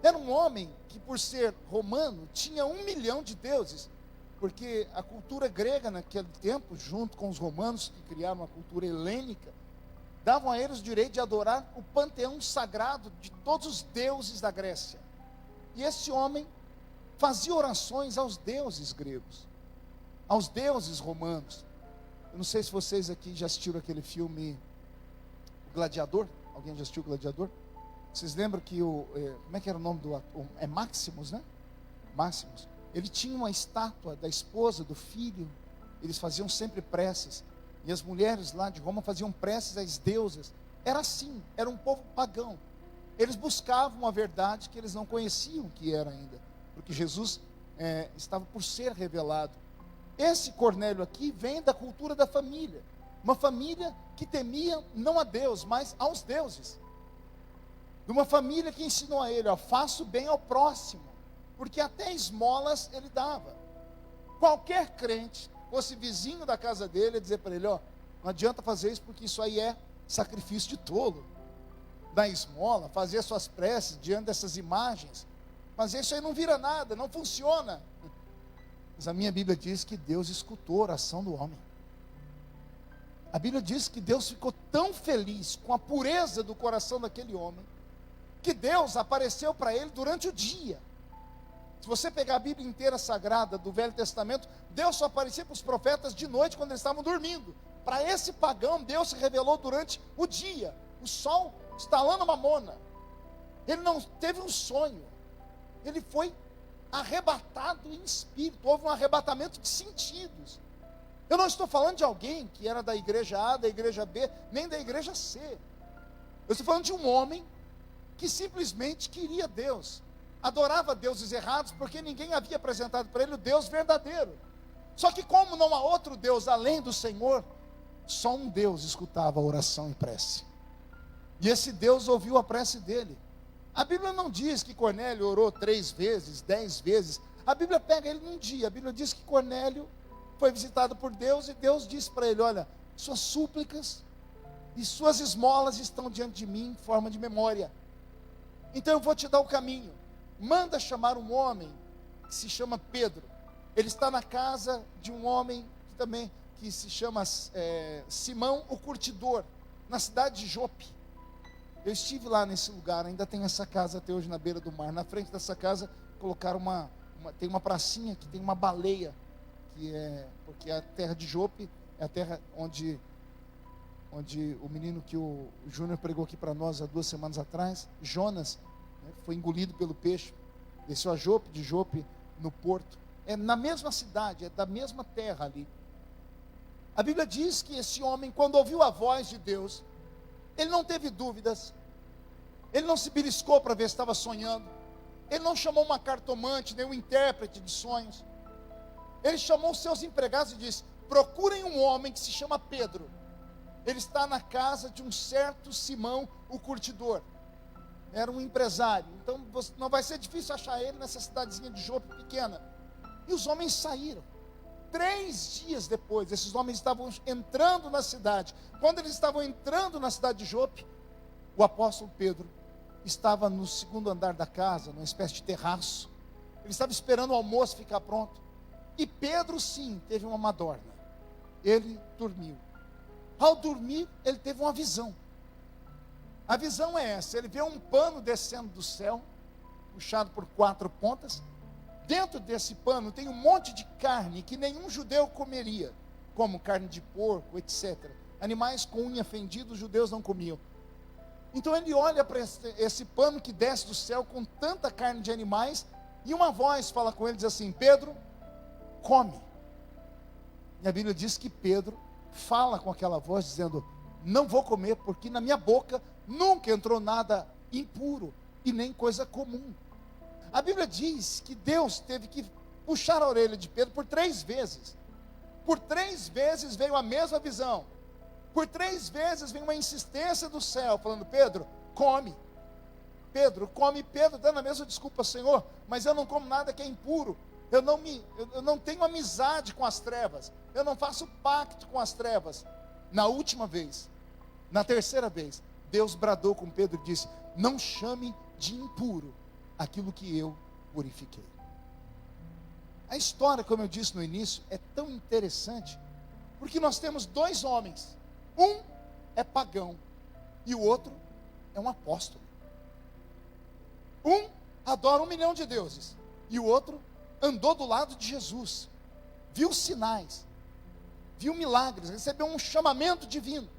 Era um homem que, por ser romano, tinha 1 milhão de deuses, porque a cultura grega naquele tempo, junto com os romanos que criaram a cultura helênica, davam a eles o direito de adorar o panteão sagrado de todos os deuses da Grécia. E esse homem fazia orações aos deuses gregos, aos deuses romanos. Eu não sei se vocês aqui já assistiram aquele filme O Gladiador. Alguém já assistiu o Gladiador? Vocês lembram que como é que era o nome do ator? É Maximus, né? Maximus. Ele tinha uma estátua da esposa, do filho. Eles faziam sempre preces. E as mulheres lá de Roma faziam preces às deusas. Era assim, era um povo pagão. Eles buscavam a verdade que eles não conheciam que era ainda, porque Jesus estava por ser revelado. Esse Cornélio aqui vem da cultura da família, uma família que temia não a Deus, mas aos deuses. De uma família que ensinou a ele: faça o bem ao próximo, porque até esmolas ele dava. Qualquer crente, fosse vizinho da casa dele, ia dizer para ele: não adianta fazer isso, porque isso aí é sacrifício de tolo. Dar esmola, fazer suas preces diante dessas imagens, mas isso aí não vira nada, não funciona. Mas a minha Bíblia diz que Deus escutou a oração do homem. A Bíblia diz que Deus ficou tão feliz com a pureza do coração daquele homem, que Deus apareceu para ele durante o dia. Se você pegar a Bíblia inteira sagrada do Velho Testamento, Deus só aparecia para os profetas de noite, quando eles estavam dormindo. Para esse pagão, Deus se revelou durante o dia, o sol estalando mamona. Ele não teve um sonho, ele foi arrebatado em espírito. Houve um arrebatamento de sentidos. Eu não estou falando de alguém que era da igreja A, da igreja B, nem da igreja C. Eu estou falando de um homem que simplesmente queria Deus, adorava deuses errados, porque ninguém havia apresentado para ele o Deus verdadeiro. Só que como não há outro Deus além do Senhor, só um Deus escutava a oração e prece. E esse Deus ouviu a prece dele. A Bíblia não diz que Cornélio orou 3 vezes, 10 vezes. A Bíblia pega ele num dia. A Bíblia diz que Cornélio foi visitado por Deus e Deus disse para ele: olha, suas súplicas e suas esmolas estão diante de mim em forma de memória. Então eu vou te dar o caminho. Manda chamar um homem que se chama Pedro. Ele está na casa de um homem que se chama Simão o Curtidor, na cidade de Jope. Eu estive lá nesse lugar, ainda tem essa casa até hoje na beira do mar. Na frente dessa casa colocaram tem uma pracinha que tem uma baleia, porque a terra de Jope é a terra onde o menino que o Júnior pregou aqui para nós há 2 semanas atrás, Jonas, né, foi engolido pelo peixe, desceu a Jope, de Jope no porto. É na mesma cidade, é da mesma terra ali. A Bíblia diz que esse homem, quando ouviu a voz de Deus, ele não teve dúvidas, ele não se beliscou para ver se estava sonhando, ele não chamou uma cartomante, nem um intérprete de sonhos. Ele chamou os seus empregados e disse: procurem um homem que se chama Pedro, ele está na casa de um certo Simão o Curtidor. Era um empresário, então não vai ser difícil achar ele nessa cidadezinha de Jope pequena. E os homens saíram. 3 dias depois, esses homens estavam entrando na cidade. Quando eles estavam entrando na cidade de Jope, o apóstolo Pedro estava no 2º andar da casa, numa espécie de terraço. Ele estava esperando o almoço ficar pronto. E Pedro, sim, teve uma madorna. Ele dormiu. Ao dormir, ele teve uma visão. A visão é essa: ele vê um pano descendo do céu, puxado por 4 pontas. Dentro desse pano tem um monte de carne que nenhum judeu comeria, como carne de porco, etc. Animais com unha fendida, os judeus não comiam. Então ele olha para esse pano que desce do céu com tanta carne de animais, e uma voz fala com ele, diz assim: Pedro, come. E a Bíblia diz que Pedro fala com aquela voz dizendo: não vou comer, porque na minha boca nunca entrou nada impuro e nem coisa comum. A Bíblia diz que Deus teve que puxar a orelha de Pedro por 3 vezes. Por 3 vezes veio a mesma visão. Por 3 vezes veio uma insistência do céu, falando: Pedro, come. Pedro, come. Pedro dando a mesma desculpa: Senhor, mas eu não como nada que é impuro. Eu não tenho amizade com as trevas. Eu não faço pacto com as trevas. Na última vez, na 3ª vez, Deus bradou com Pedro e disse: não chame de impuro aquilo que eu purifiquei. A história, como eu disse no início, é tão interessante, porque nós temos 2 homens. Um é pagão e o outro é um apóstolo. Um adora 1 milhão de deuses e o outro andou do lado de Jesus, viu sinais, viu milagres, recebeu um chamamento divino.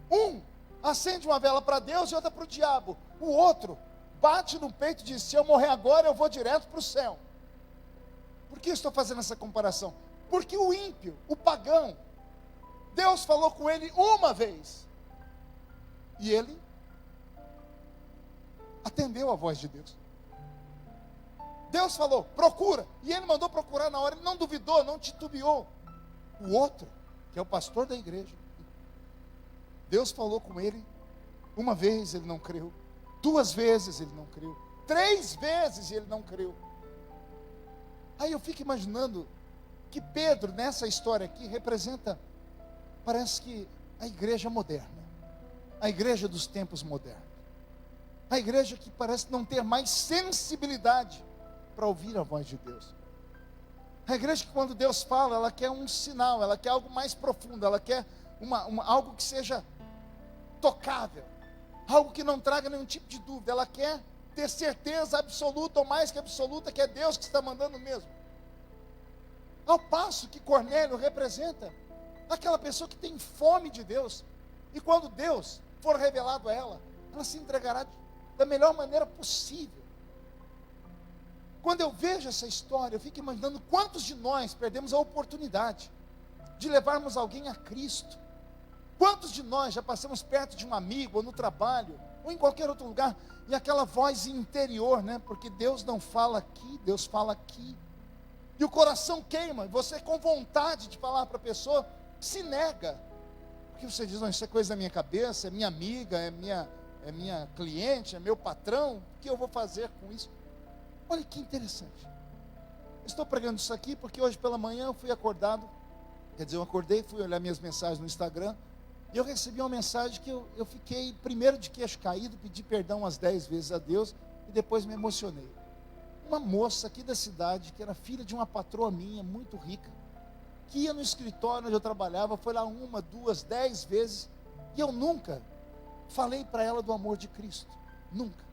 Um acende uma vela para Deus e outra para o diabo. O outro bate no peito e diz: se eu morrer agora, eu vou direto para o céu. Por que eu estou fazendo essa comparação? Porque o ímpio, o pagão, Deus falou com ele uma vez, e ele atendeu a voz de Deus. Deus falou: procura, e ele mandou procurar na hora, ele não duvidou, não titubeou. O outro, que é o pastor da igreja, Deus falou com ele uma vez, ele não creu. 2 vezes ele não creu. 3 vezes ele não creu. Aí eu fico imaginando que Pedro, nessa história aqui, representa, parece que a igreja moderna, a igreja dos tempos modernos, a igreja que parece não ter mais sensibilidade para ouvir a voz de Deus. A igreja que, quando Deus fala, ela quer um sinal, ela quer algo mais profundo, ela quer algo que seja tocável, algo que não traga nenhum tipo de dúvida. Ela quer ter certeza absoluta, ou mais que absoluta, que é Deus que está mandando mesmo. Ao passo que Cornélio representa aquela pessoa que tem fome de Deus, e quando Deus for revelado a ela, ela se entregará da melhor maneira possível. Quando eu vejo essa história, eu fico imaginando quantos de nós perdemos a oportunidade de levarmos alguém a Cristo. Quantos de nós já passamos perto de um amigo ou no trabalho, ou em qualquer outro lugar, e aquela voz interior, né? Porque Deus não fala aqui, Deus fala aqui. E o coração queima, você com vontade de falar para a pessoa, se nega. Porque você diz, não, isso é coisa da minha cabeça, é minha amiga, é minha cliente, é meu patrão, o que eu vou fazer com isso? Olha que interessante. Estou pregando isso aqui porque hoje pela manhã eu fui acordado, quer dizer, eu acordei, fui olhar minhas mensagens no Instagram, e eu recebi uma mensagem que eu fiquei, primeiro de queixo caído, pedi perdão umas 10 vezes a Deus, e depois me emocionei. Uma moça aqui da cidade, que era filha de uma patroa minha, muito rica, que ia no escritório onde eu trabalhava, foi lá 1, 2, 10 vezes, e eu nunca falei para ela do amor de Cristo, nunca.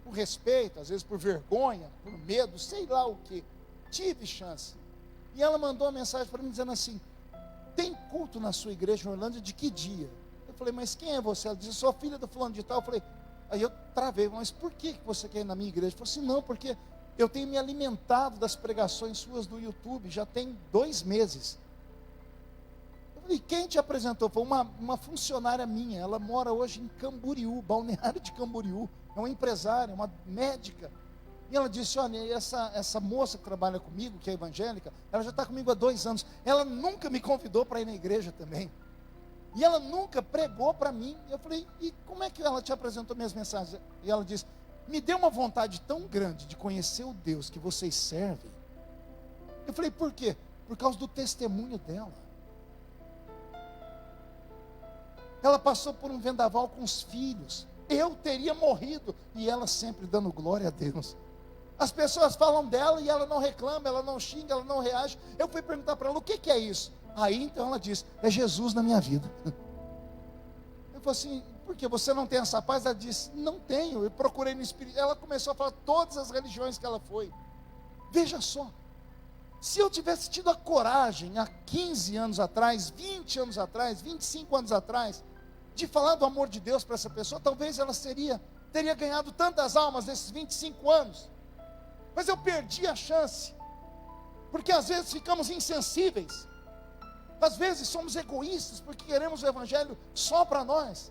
Por respeito, às vezes por vergonha, por medo, sei lá o que, tive chance. E ela mandou uma mensagem para mim dizendo assim, tem culto na sua igreja em Orlândia de que dia? Eu falei, mas quem é você? Ela disse, eu sou filha do fulano de tal. Eu falei, aí eu travei, mas por que você quer ir na minha igreja? Ela falou assim, não, porque eu tenho me alimentado das pregações suas do YouTube, já tem 2 meses. Eu falei, quem te apresentou? Foi uma funcionária minha, ela mora hoje em Camboriú, Balneário de Camboriú, é uma empresária, uma médica. E ela disse, olha, essa moça que trabalha comigo, que é evangélica, ela já está comigo há 2 anos, ela nunca me convidou para ir na igreja também, e ela nunca pregou para mim. Eu falei, e como é que ela te apresentou minhas mensagens? E ela disse, me deu uma vontade tão grande de conhecer o Deus que vocês servem. Eu falei, por quê? Por causa do testemunho dela. Ela passou por um vendaval com os filhos, eu teria morrido, e ela sempre dando glória a Deus. As pessoas falam dela e ela não reclama, ela não xinga, ela não reage. Eu fui perguntar para ela, o que é isso? Aí então ela disse, é Jesus na minha vida. Eu falei assim, por que você não tem essa paz? Ela disse, não tenho, eu procurei no Espírito. Ela começou a falar todas as religiões que ela foi. Veja só, se eu tivesse tido a coragem há 15 anos atrás, 20 anos atrás, 25 anos atrás, de falar do amor de Deus para essa pessoa, talvez ela teria ganhado tantas almas nesses 25 anos. Mas eu perdi a chance, porque às vezes ficamos insensíveis, às vezes somos egoístas, porque queremos o evangelho só para nós.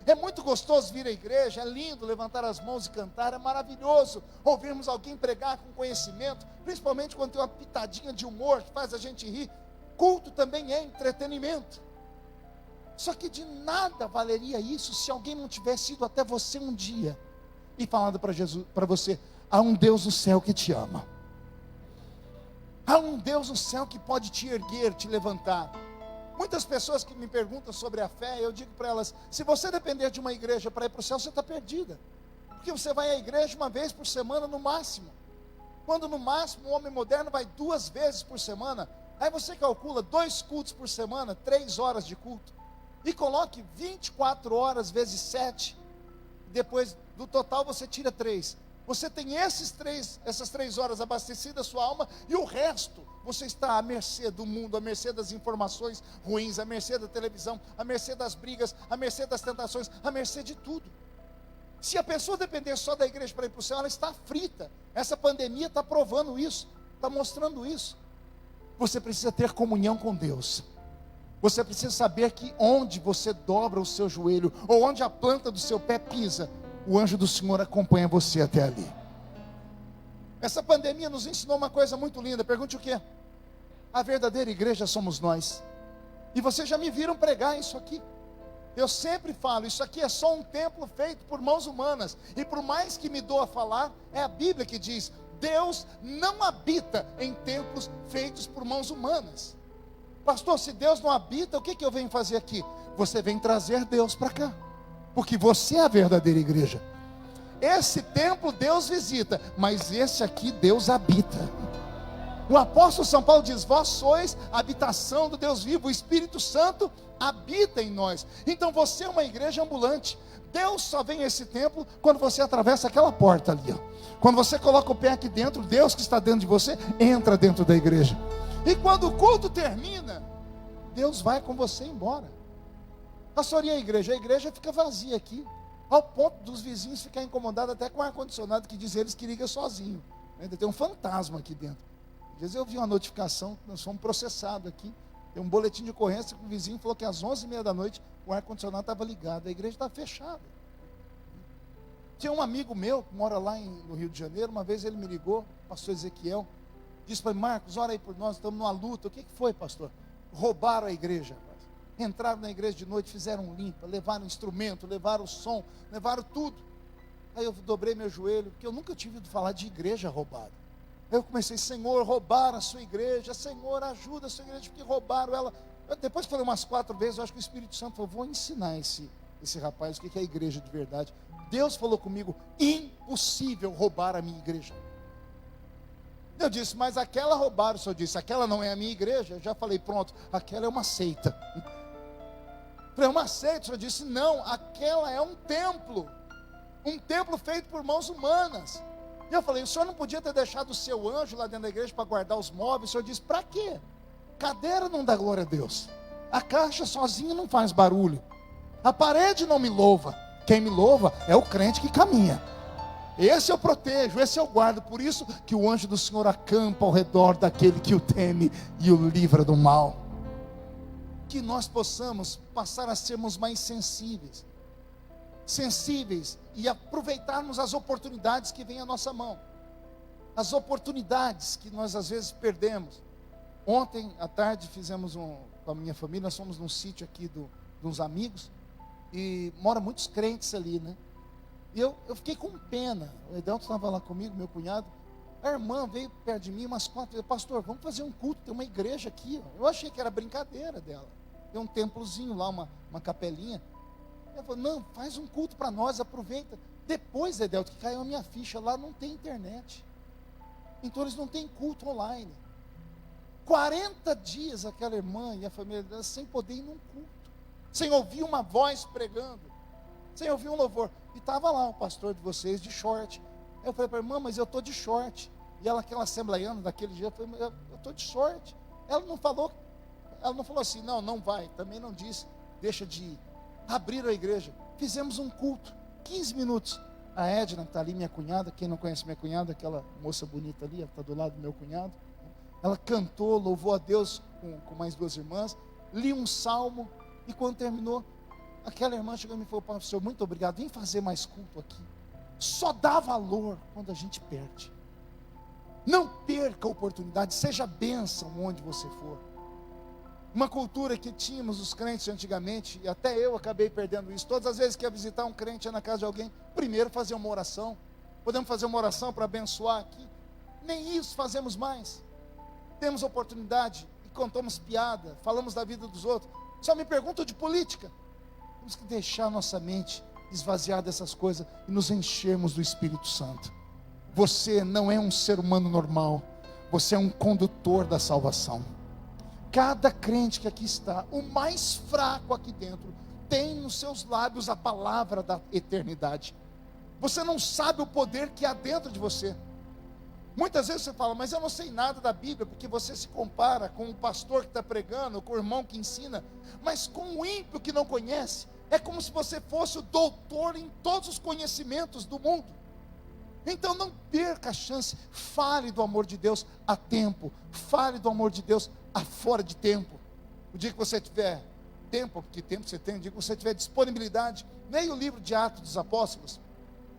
É muito gostoso vir à igreja, é lindo levantar as mãos e cantar, é maravilhoso ouvirmos alguém pregar com conhecimento, principalmente quando tem uma pitadinha de humor que faz a gente rir. Culto também é entretenimento. Só que de nada valeria isso se alguém não tivesse ido até você um dia e falado para você, há um Deus no céu que te ama. Há um Deus no céu que pode te erguer, te levantar. Muitas pessoas que me perguntam sobre a fé, eu digo para elas, se você depender de uma igreja para ir para o céu, você está perdida. Porque você vai à igreja uma vez por semana no máximo. Quando no máximo o homem moderno vai 2 vezes por semana. Aí você calcula 2 cultos por semana, 3 horas de culto. E coloque 24 horas vezes 7. Depois do total você tira 3. Você tem essas 3 horas abastecidas a sua alma, e o resto você está à mercê do mundo, à mercê das informações ruins, à mercê da televisão, à mercê das brigas, à mercê das tentações, à mercê de tudo. Se a pessoa depender só da igreja para ir para o céu, ela está frita. Essa pandemia está provando isso, está mostrando isso. Você precisa ter comunhão com Deus. Você precisa saber que onde você dobra o seu joelho, ou onde a planta do seu pé pisa, o anjo do Senhor acompanha você até ali. Essa pandemia nos ensinou uma coisa muito linda. Pergunte o quê? A verdadeira igreja somos nós. E vocês já me viram pregar isso aqui. Eu sempre falo, isso aqui é só um templo feito por mãos humanas. E por mais que me doa falar, é a Bíblia que diz, Deus não habita em templos feitos por mãos humanas. Pastor, se Deus não habita, o que eu venho fazer aqui? Você vem trazer Deus para cá, porque você é a verdadeira igreja. Esse templo Deus visita, mas esse aqui Deus habita. O apóstolo São Paulo diz, vós sois a habitação do Deus vivo, o Espírito Santo habita em nós. Então você é uma igreja ambulante. Deus só vem a esse templo quando você atravessa aquela porta ali, ó. Quando você coloca o pé aqui dentro, Deus que está dentro de você entra dentro da igreja. E quando o culto termina, Deus vai com você embora. Pastor, e a igreja fica vazia aqui, ao ponto dos vizinhos ficarem incomodados até com o ar-condicionado, que diz eles que liga sozinho. Ainda tem um fantasma aqui dentro. Às vezes eu vi uma notificação, nós fomos processados aqui, tem um boletim de ocorrência que o vizinho falou que às 11h30 da noite o ar-condicionado estava ligado, a igreja está fechada. Tinha um amigo meu que mora lá no Rio de Janeiro. Uma vez ele me ligou, pastor Ezequiel, disse para mim: Marcos, ora aí por nós, estamos numa luta. O que foi, pastor? Roubaram a igreja. Entraram na igreja de noite, fizeram limpa, levaram instrumento, levaram som, levaram tudo. Aí eu dobrei meu joelho, porque eu nunca tinha ouvido falar de igreja roubada. Aí eu comecei: Senhor, roubaram a sua igreja, Senhor, ajuda a sua igreja, porque roubaram ela. Depois que falei umas 4 vezes, eu acho que o Espírito Santo falou: vou ensinar esse rapaz o que é a igreja de verdade. Deus falou comigo: impossível roubar a minha igreja. Eu disse: mas aquela roubaram. O senhor disse: aquela não é a minha igreja. Eu já falei: pronto, aquela é uma seita. É uma seita. O senhor disse: não, aquela é um templo feito por mãos humanas. E eu falei: o senhor não podia ter deixado o seu anjo lá dentro da igreja para guardar os móveis? O senhor disse: para quê? Cadeira não dá glória a Deus, a caixa sozinha não faz barulho, a parede não me louva. Quem me louva é o crente que caminha. Esse eu protejo, esse eu guardo. Por isso que o anjo do Senhor acampa ao redor daquele que o teme e o livra do mal. Que nós possamos passar a sermos mais sensíveis e aproveitarmos as oportunidades que vêm à nossa mão, as oportunidades que nós às vezes perdemos. Ontem à tarde fizemos com a minha família, nós fomos num sítio aqui de uns amigos, e moram muitos crentes ali, né? E eu fiquei com pena. O Edelton estava lá comigo, meu cunhado. A irmã veio perto de mim umas 4 vezes: pastor, vamos fazer um culto, tem uma igreja aqui. Eu achei que era brincadeira dela. Tem um templozinho lá, uma capelinha. Ela falou: não, faz um culto para nós, aproveita. Depois, Edelton, que caiu a minha ficha, lá não tem internet. Então eles não têm culto online. 40 dias aquela irmã e a família dela sem poder ir num culto, sem ouvir uma voz pregando, sem ouvir um louvor. E estava lá o pastor de vocês de short. Aí eu falei para a irmã: mas eu estou de short. E ela, aquela assembleiana daquele dia, eu falei: eu estou de short. Ela não falou assim: não vai. Também não disse: deixa de ir. Abriram a igreja, fizemos um culto, 15 minutos. A Edna, que está ali, minha cunhada, quem não conhece minha cunhada, aquela moça bonita ali, ela está do lado do meu cunhado. Ela cantou, louvou a Deus com mais 2 irmãs, li um salmo. E quando terminou, aquela irmã chegou e me falou: pastor, muito obrigado, vem fazer mais culto aqui. Só dá valor quando a gente perde. Não perca a oportunidade, seja bênção onde você for. Uma cultura que tínhamos os crentes antigamente, e até eu acabei perdendo isso. Todas as vezes que ia visitar um crente, ia na casa de alguém, primeiro fazer uma oração. Podemos fazer uma oração para abençoar aqui? Nem isso fazemos mais. Temos oportunidade e contamos piada, falamos da vida dos outros. Só me perguntam de política. Temos que deixar nossa mente esvaziar dessas coisas e nos enchermos do Espírito Santo. Você não é um ser humano normal, você é um condutor da salvação. Cada crente que aqui está, o mais fraco aqui dentro, tem nos seus lábios a palavra da eternidade. Você não sabe o poder que há dentro de você. Muitas vezes você fala: mas eu não sei nada da Bíblia, porque você se compara com o pastor que está pregando, com o irmão que ensina. Mas com o ímpio que não conhece, é como se você fosse o doutor em todos os conhecimentos do mundo. Então não perca a chance. Fale do amor de Deus a tempo, fale do amor de Deus a fora de tempo. O dia que você tiver tempo, porque tempo você tem, o dia que você tiver disponibilidade, leia o livro de Atos dos Apóstolos.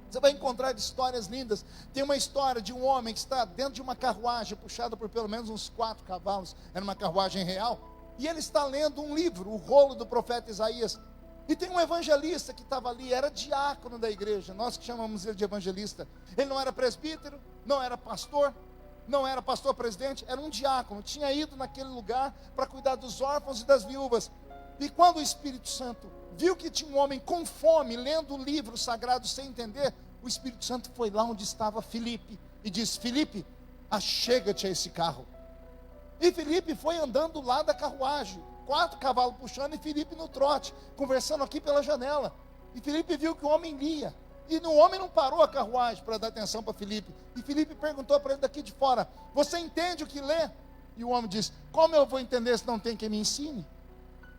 Você vai encontrar histórias lindas. Tem uma história de um homem que está dentro de uma carruagem, puxada por pelo menos uns 4 cavalos, era uma carruagem real, e ele está lendo um livro, o rolo do profeta Isaías. E tem um evangelista que estava ali, era diácono da igreja, nós que chamamos ele de evangelista. Ele não era presbítero, não era pastor presidente, era um diácono, tinha ido naquele lugar para cuidar dos órfãos e das viúvas. E quando o Espírito Santo viu que tinha um homem com fome, lendo o livro sagrado sem entender, o Espírito Santo foi lá onde estava Filipe e disse: Filipe, achega-te a esse carro. E Filipe foi andando lá da carruagem, 4 cavalos puxando e Filipe no trote, conversando aqui pela janela. E Filipe viu que o homem lia. E o homem não parou a carruagem para dar atenção para Filipe. E Filipe perguntou para ele daqui de fora: você entende o que lê? E o homem disse: como eu vou entender se não tem quem me ensine?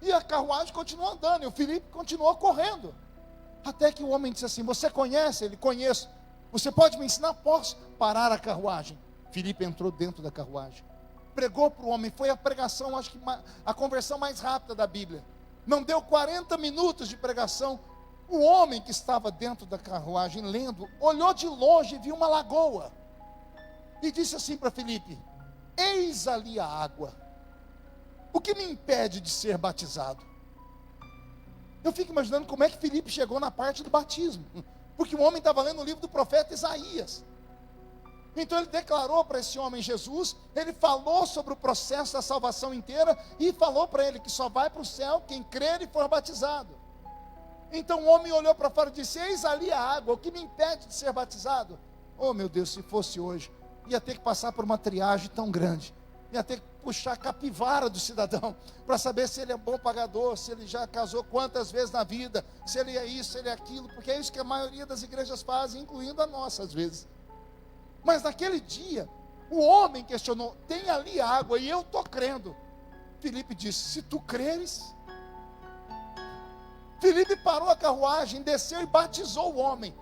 E a carruagem continuou andando, e o Filipe continuou correndo. Até que o homem disse assim: você conhece? Ele: conheço. Você pode me ensinar? Posso. Parar a carruagem. Filipe entrou dentro da carruagem, pregou para o homem. Foi a pregação, acho que a conversão mais rápida da Bíblia. Não deu 40 minutos de pregação, O homem que estava dentro da carruagem lendo, olhou de longe e viu uma lagoa. E disse assim para Filipe: eis ali a água. O que me impede de ser batizado? Eu fico imaginando como é que Filipe chegou na parte do batismo. Porque o homem estava lendo o livro do profeta Isaías. Então ele declarou para esse homem Jesus, ele falou sobre o processo da salvação inteira, e falou para ele que só vai para o céu quem crer e for batizado. Então o homem olhou para fora e disse: eis ali a água, o que me impede de ser batizado? Oh meu Deus, se fosse hoje, ia ter que passar por uma triagem tão grande, ia ter que puxar a capivara do cidadão, para saber se ele é bom pagador, se ele já casou quantas vezes na vida, se ele é isso, se ele é aquilo, porque é isso que a maioria das igrejas fazem, incluindo a nossa às vezes. Mas naquele dia, o homem questionou: tem ali água e eu estou crendo. Filipe disse: se tu creres. Filipe parou a carruagem, desceu e batizou o homem.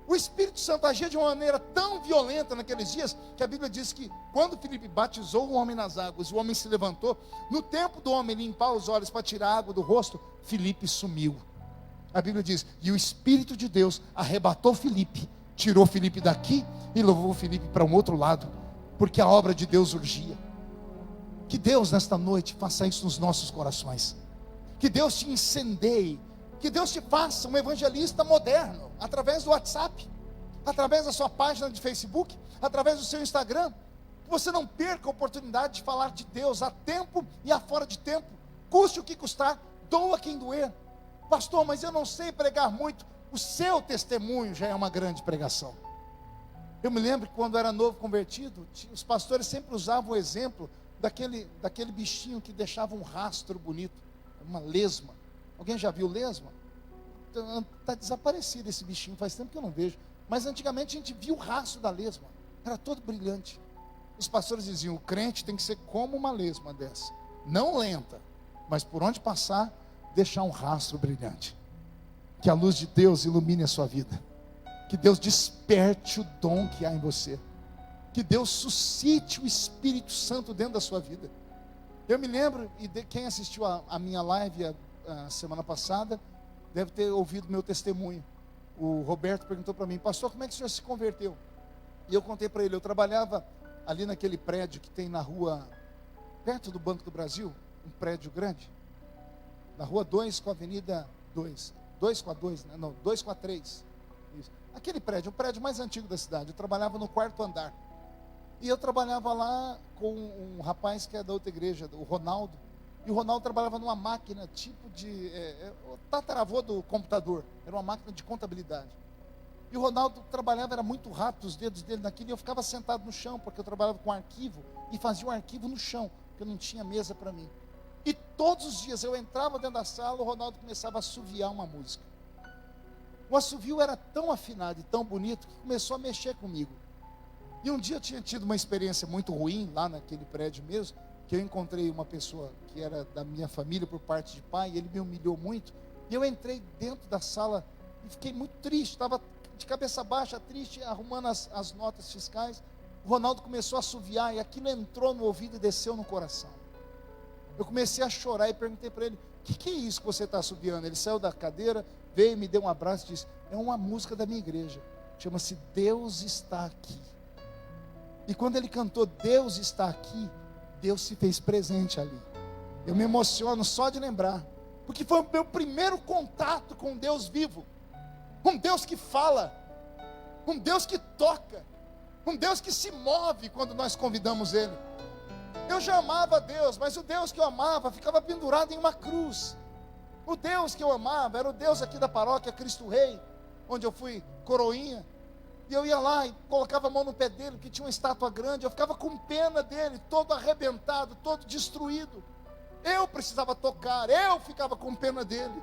O Espírito Santo agia de uma maneira tão violenta naqueles dias, que a Bíblia diz que quando Filipe batizou o homem nas águas, o homem se levantou. No tempo do homem limpar os olhos para tirar a água do rosto, Filipe sumiu. A Bíblia diz: e o Espírito de Deus arrebatou Filipe, tirou Filipe daqui e levou Filipe para um outro lado, porque a obra de Deus urgia. Que Deus nesta noite faça isso nos nossos corações. Que Deus te incendeie. Que Deus te faça um evangelista moderno, através do WhatsApp, através da sua página de Facebook, através do seu Instagram. Que você não perca a oportunidade de falar de Deus a tempo e a fora de tempo, custe o que custar, doa quem doer. Pastor, mas eu não sei pregar muito. O seu testemunho já é uma grande pregação. Eu me lembro que quando eu era novo convertido, os pastores sempre usavam o exemplo daquele bichinho que deixava um rastro bonito, uma lesma. Alguém já viu lesma? Está desaparecido esse bichinho, faz tempo que eu não vejo. Mas antigamente a gente viu o rastro da lesma, era todo brilhante. Os pastores diziam: o crente tem que ser como uma lesma dessa, não lenta, mas por onde passar, deixar um rastro brilhante. Que a luz de Deus ilumine a sua vida. Que Deus desperte o dom que há em você. Que Deus suscite o Espírito Santo dentro da sua vida. Eu me lembro, e quem assistiu a minha live a semana passada, deve ter ouvido meu testemunho. O Roberto perguntou para mim: pastor, como é que o senhor se converteu? E eu contei para ele: eu trabalhava ali naquele prédio que tem na rua, perto do Banco do Brasil, um prédio grande, na rua 2 com a avenida 2 com a 2, né? Não, 2 com a 3, isso. Aquele prédio, o prédio mais antigo da cidade. Eu trabalhava no 4º andar, e eu trabalhava lá com um rapaz que é da outra igreja, o Ronaldo. E o Ronaldo trabalhava numa máquina tipo de, o tataravô do computador, era uma máquina de contabilidade. E o Ronaldo trabalhava, era muito rápido os dedos dele naquilo, e eu ficava sentado no chão, porque eu trabalhava com arquivo, e fazia o arquivo no chão, porque eu não tinha mesa para mim. E todos os dias eu entrava dentro da sala, o Ronaldo começava a assoviar uma música. O assovio era tão afinado e tão bonito, que começou a mexer comigo. E um dia eu tinha tido uma experiência muito ruim, lá naquele prédio mesmo, que eu encontrei uma pessoa que era da minha família por parte de pai, e ele me humilhou muito, e eu entrei dentro da sala e fiquei muito triste, estava de cabeça baixa, triste, arrumando as notas fiscais. O Ronaldo começou a assoviar, e aquilo entrou no ouvido e desceu no coração. Eu comecei a chorar e perguntei para ele: o que é isso que você está assoviando? Ele saiu da cadeira, veio, me deu um abraço e disse: é uma música da minha igreja, chama-se Deus Está Aqui. E quando ele cantou Deus Está Aqui, Deus se fez presente ali. Eu me emociono só de lembrar, porque foi o meu primeiro contato com um Deus vivo, um Deus que fala, um Deus que toca, um Deus que se move quando nós convidamos Ele. Eu já amava Deus, mas o Deus que eu amava ficava pendurado em uma cruz. O Deus que eu amava era o Deus aqui da paróquia Cristo Rei, onde eu fui coroinha. E eu ia lá e colocava a mão no pé dele, porque tinha uma estátua grande. Eu ficava com pena dele, todo arrebentado, todo destruído. Eu precisava tocar, eu ficava com pena dele.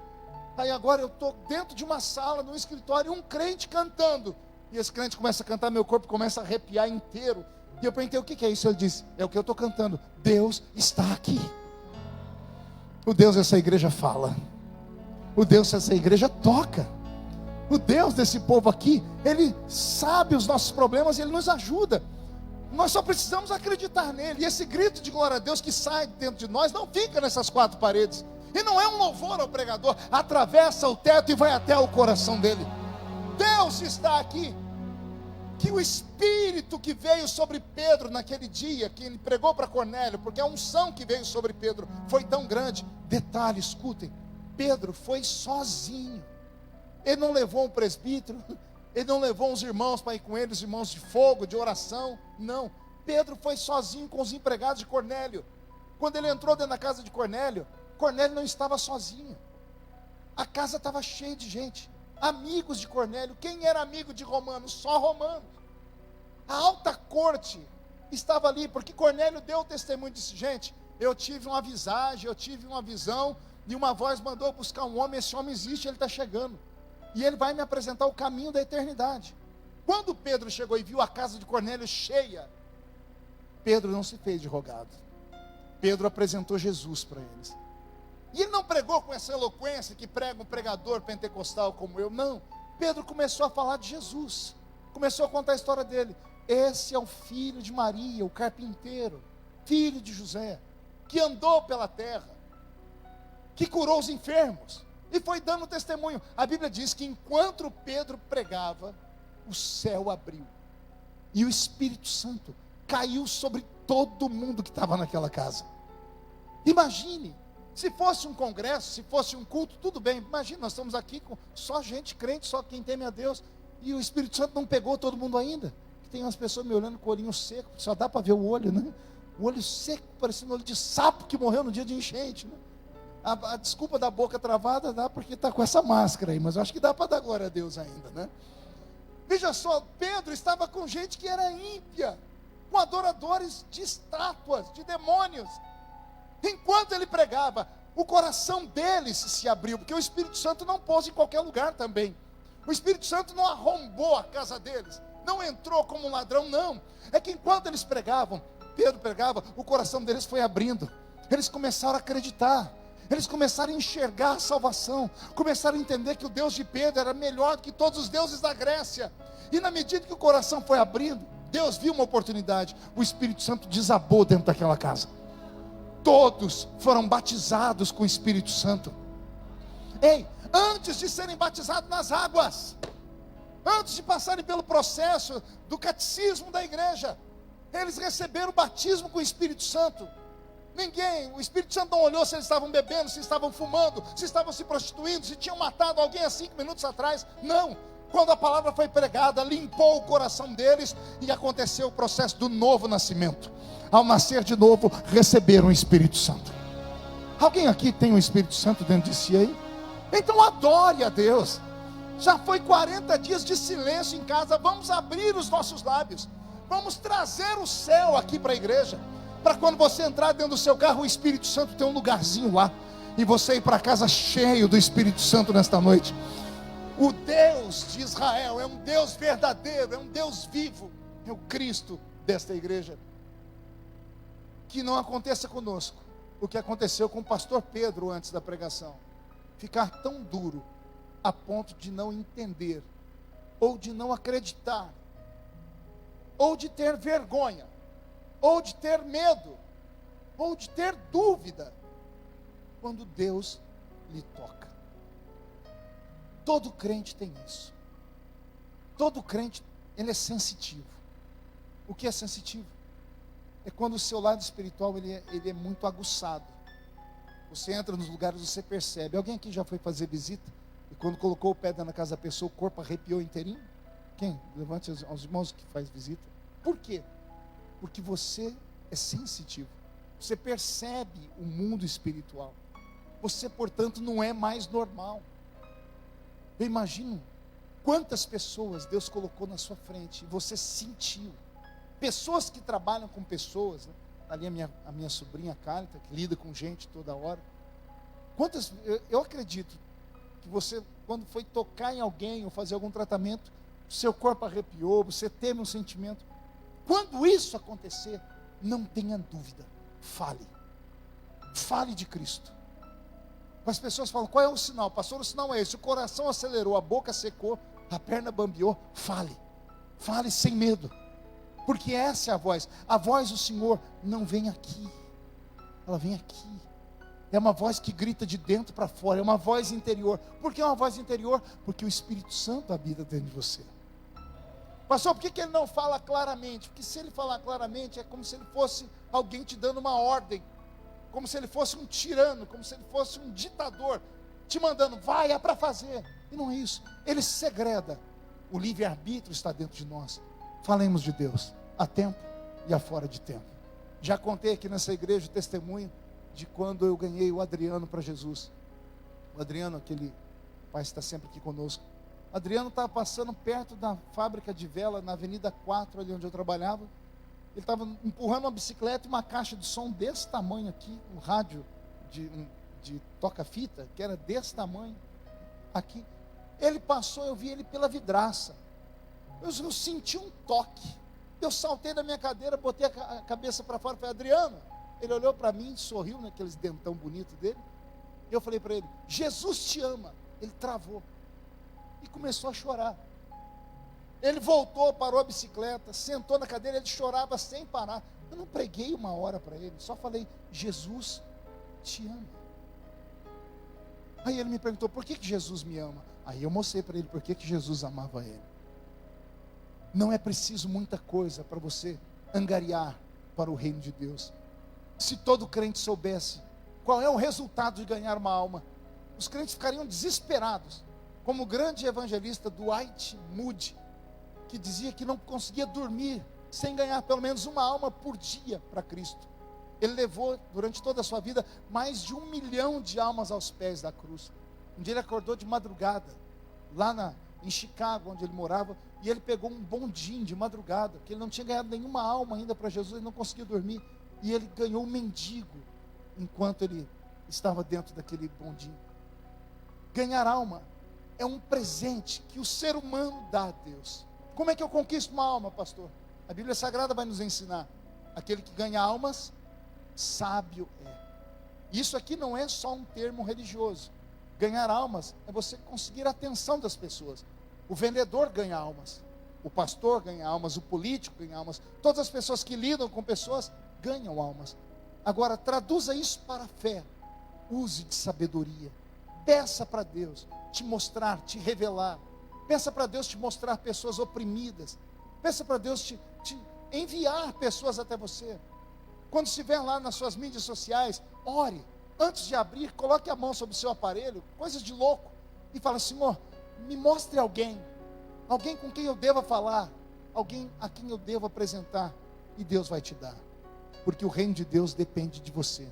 Aí agora eu estou dentro de uma sala, num escritório, um crente cantando. E esse crente começa a cantar, meu corpo começa a arrepiar inteiro. E eu perguntei: o que é isso? Ele disse: é o que eu estou cantando. Deus está aqui. O Deus dessa igreja fala. O Deus dessa igreja toca. O Deus desse povo aqui, Ele sabe os nossos problemas e Ele nos ajuda. Nós só precisamos acreditar nele. E esse grito de glória a Deus que sai dentro de nós não fica nessas 4 paredes. E não é um louvor ao pregador, atravessa o teto e vai até o coração dele. Deus está aqui. Que o Espírito que veio sobre Pedro naquele dia, que ele pregou para Cornélio, porque a unção que veio sobre Pedro foi tão grande. Detalhe, escutem, Pedro foi sozinho. Ele não levou um presbítero, ele não levou uns irmãos para ir com ele, os irmãos de fogo, de oração. Não, Pedro foi sozinho com os empregados de Cornélio. Quando ele entrou dentro da casa de Cornélio, Cornélio não estava sozinho. A casa estava cheia de gente. Amigos de Cornélio. Quem era amigo de Romanos? Só Romanos. A alta corte estava ali, porque Cornélio deu o testemunho, disse: gente, eu tive uma visagem, eu tive uma visão, e uma voz mandou buscar um homem, esse homem existe, ele está chegando, e ele vai me apresentar o caminho da eternidade. Quando Pedro chegou e viu a casa de Cornélio cheia, Pedro não se fez de rogado. Pedro apresentou Jesus para eles. E ele não pregou com essa eloquência que prega um pregador pentecostal como eu, não. Pedro começou a falar de Jesus, começou a contar a história dele. Esse é o filho de Maria, o carpinteiro, filho de José, que andou pela terra, que curou os enfermos, e foi dando testemunho. A Bíblia diz que enquanto Pedro pregava, o céu abriu, e o Espírito Santo caiu sobre todo mundo que estava naquela casa. Imagine, se fosse um congresso, se fosse um culto, tudo bem. Imagina, nós estamos aqui com só gente crente, só quem teme a Deus, e o Espírito Santo não pegou todo mundo ainda. Tem umas pessoas me olhando com o olhinho seco, só dá para ver o olho, né? O olho seco, parecendo um olho de sapo que morreu no dia de enchente, né? A desculpa da boca travada dá porque está com essa máscara aí, mas eu acho que dá para dar glória a Deus ainda, né? Veja só, Pedro estava com gente que era ímpia, com adoradores de estátuas, de demônios. Enquanto ele pregava, o coração deles se abriu, porque o Espírito Santo não pôs em qualquer lugar também. O Espírito Santo não arrombou a casa deles, não entrou como um ladrão, não. É que enquanto eles pregavam, Pedro pregava, o coração deles foi abrindo. Eles começaram a acreditar, eles começaram a enxergar a salvação, começaram a entender que o Deus de Pedro era melhor do que todos os deuses da Grécia. E na medida que o coração foi abrindo, Deus viu uma oportunidade, o Espírito Santo desabou dentro daquela casa. Todos foram batizados com o Espírito Santo. Ei, antes de serem batizados nas águas, antes de passarem pelo processo do catecismo da igreja, eles receberam o batismo com o Espírito Santo. O Espírito Santo não olhou se eles estavam bebendo, se estavam fumando, se estavam se prostituindo, se tinham matado alguém há 5 minutos atrás. Não, quando a palavra foi pregada, limpou o coração deles e aconteceu o processo do novo nascimento. Ao nascer de novo, receberam o Espírito Santo. Alguém aqui tem o Espírito Santo dentro de si aí? Então adore a Deus. Já foi 40 dias de silêncio em casa, vamos abrir os nossos lábios, vamos trazer o céu aqui para a igreja, para quando você entrar dentro do seu carro, o Espírito Santo tem um lugarzinho lá, e você ir para casa cheio do Espírito Santo nesta noite. O Deus de Israel é um Deus verdadeiro, é um Deus vivo, é o Cristo desta igreja. Que não aconteça conosco o que aconteceu com o pastor Pedro antes da pregação, ficar tão duro a ponto de não entender, ou de não acreditar, ou de ter vergonha, ou de ter medo, ou de ter dúvida, quando Deus lhe toca. Todo crente tem isso. Todo crente, ele é sensitivo. O que é sensitivo? É quando o seu lado espiritual ele é muito aguçado. Você entra nos lugares, você percebe. Alguém aqui já foi fazer visita? E quando colocou o pé na casa da pessoa, o corpo arrepiou inteirinho? Quem? Levante aos irmãos que faz visita. Por quê? Porque você é sensitivo. Você percebe o mundo espiritual. Você, portanto, não é mais normal. Eu imagino quantas pessoas Deus colocou na sua frente e você sentiu. Pessoas que trabalham com pessoas, né? Ali a minha sobrinha Cálita, que lida com gente toda hora. Quantas, eu acredito que você, quando foi tocar em alguém ou fazer algum tratamento, seu corpo arrepiou, você teve um sentimento. Quando isso acontecer, não tenha dúvida, fale de Cristo. As pessoas falam, qual é o sinal? Pastor, o sinal é esse: o coração acelerou, a boca secou, a perna bambeou. Fale sem medo, porque essa é a voz do Senhor. Não vem aqui, ela vem aqui. É uma voz que grita de dentro para fora, é uma voz interior. Por que é uma voz interior? Porque o Espírito Santo habita dentro de você. Pastor, por que ele não fala claramente? Porque se ele falar claramente, é como se ele fosse alguém te dando uma ordem, como se ele fosse um tirano, como se ele fosse um ditador, te mandando, vai, é para fazer. E não é isso, ele se segreda. O livre-arbítrio está dentro de nós. Falemos de Deus, a tempo e a fora de tempo. Já contei aqui nessa igreja o testemunho de quando eu ganhei o Adriano para Jesus. O Adriano, aquele pai que está sempre aqui conosco. O Adriano estava passando perto da fábrica de vela, na Avenida 4, ali onde eu trabalhava. Ele estava empurrando uma bicicleta e uma caixa de som desse tamanho aqui, um rádio de toca-fita, que era desse tamanho, aqui. Ele passou, eu vi ele pela vidraça. Eu senti um toque. Eu saltei da minha cadeira, botei a cabeça para fora e falei, Adriano. Ele olhou para mim, sorriu naqueles dentão bonito dele. E eu falei para ele, Jesus te ama. Ele travou e começou a chorar. Ele voltou, parou a bicicleta, sentou na cadeira, ele chorava sem parar. Eu não preguei uma hora para ele, só falei, Jesus te ama. Aí ele me perguntou, por que Jesus me ama? Aí eu mostrei para ele por que Jesus amava ele. Não é preciso muita coisa para você angariar para o reino de Deus. Se todo crente soubesse qual é o resultado de ganhar uma alma, os crentes ficariam desesperados. Como o grande evangelista Dwight Moody, que dizia que não conseguia dormir sem ganhar pelo menos uma alma por dia para Cristo. Ele levou durante toda a sua vida mais de 1 milhão de almas aos pés da cruz. Um dia ele acordou de madrugada, lá em Chicago, onde ele morava, e ele pegou um bondinho de madrugada, que ele não tinha ganhado nenhuma alma ainda para Jesus, ele não conseguia dormir, e ele ganhou um mendigo, enquanto ele estava dentro daquele bondinho. Ganhar alma é um presente que o ser humano dá a Deus. Como é que eu conquisto uma alma, pastor? A Bíblia Sagrada vai nos ensinar. Aquele que ganha almas, sábio é. Isso aqui não é só um termo religioso. Ganhar almas é você conseguir a atenção das pessoas. O vendedor ganha almas, o pastor ganha almas, o político ganha almas. Todas as pessoas que lidam com pessoas ganham almas. Agora, traduza isso para a fé. Use de sabedoria. Peça para Deus te mostrar, te revelar. Peça para Deus te mostrar pessoas oprimidas. Peça para Deus te enviar pessoas até você. Quando estiver lá nas suas mídias sociais, ore. Antes de abrir, coloque a mão sobre o seu aparelho, coisas de louco, e fala, Senhor, me mostre alguém com quem eu deva falar, alguém a quem eu devo apresentar, e Deus vai te dar, porque o reino de Deus depende de você.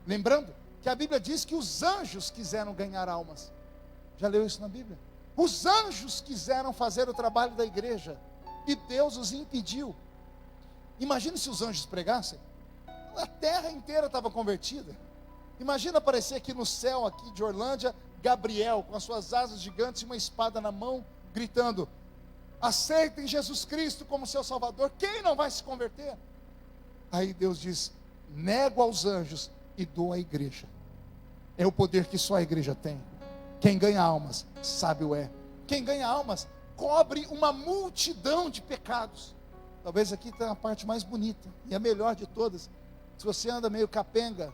Lembrando que a Bíblia diz que os anjos quiseram ganhar almas. Já leu isso na Bíblia? Os anjos quiseram fazer o trabalho da igreja, e Deus os impediu. Imagine se os anjos pregassem, a terra inteira estava convertida. Imagina aparecer aqui no céu, aqui de Orlândia, Gabriel, com as suas asas gigantes e uma espada na mão, gritando, aceitem Jesus Cristo como seu Salvador, quem não vai se converter? Aí Deus diz, nego aos anjos e dou à igreja. É o poder que só a igreja tem. Quem ganha almas, sábio é. Quem ganha almas, cobre uma multidão de pecados. Talvez aqui tenha a parte mais bonita, e a melhor de todas. Se você anda meio capenga,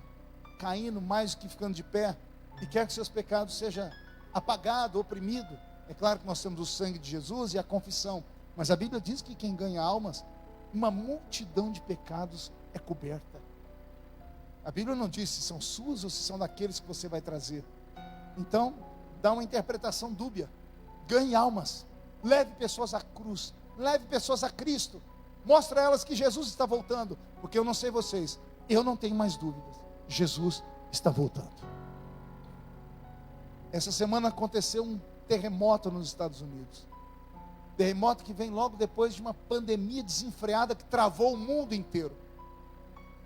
caindo mais do que ficando de pé, e quer que seus pecados sejam apagados, oprimidos, é claro que nós temos o sangue de Jesus e a confissão, mas a Bíblia diz que quem ganha almas, uma multidão de pecados é coberta. A Bíblia não diz se são suas ou se são daqueles que você vai trazer. Então, dá uma interpretação dúbia. Ganhe almas, leve pessoas à cruz, leve pessoas a Cristo, mostre a elas que Jesus está voltando, porque eu não sei vocês, eu não tenho mais dúvidas. Jesus está voltando. Essa semana aconteceu um terremoto nos Estados Unidos. Terremoto que vem logo depois de uma pandemia desenfreada que travou o mundo inteiro.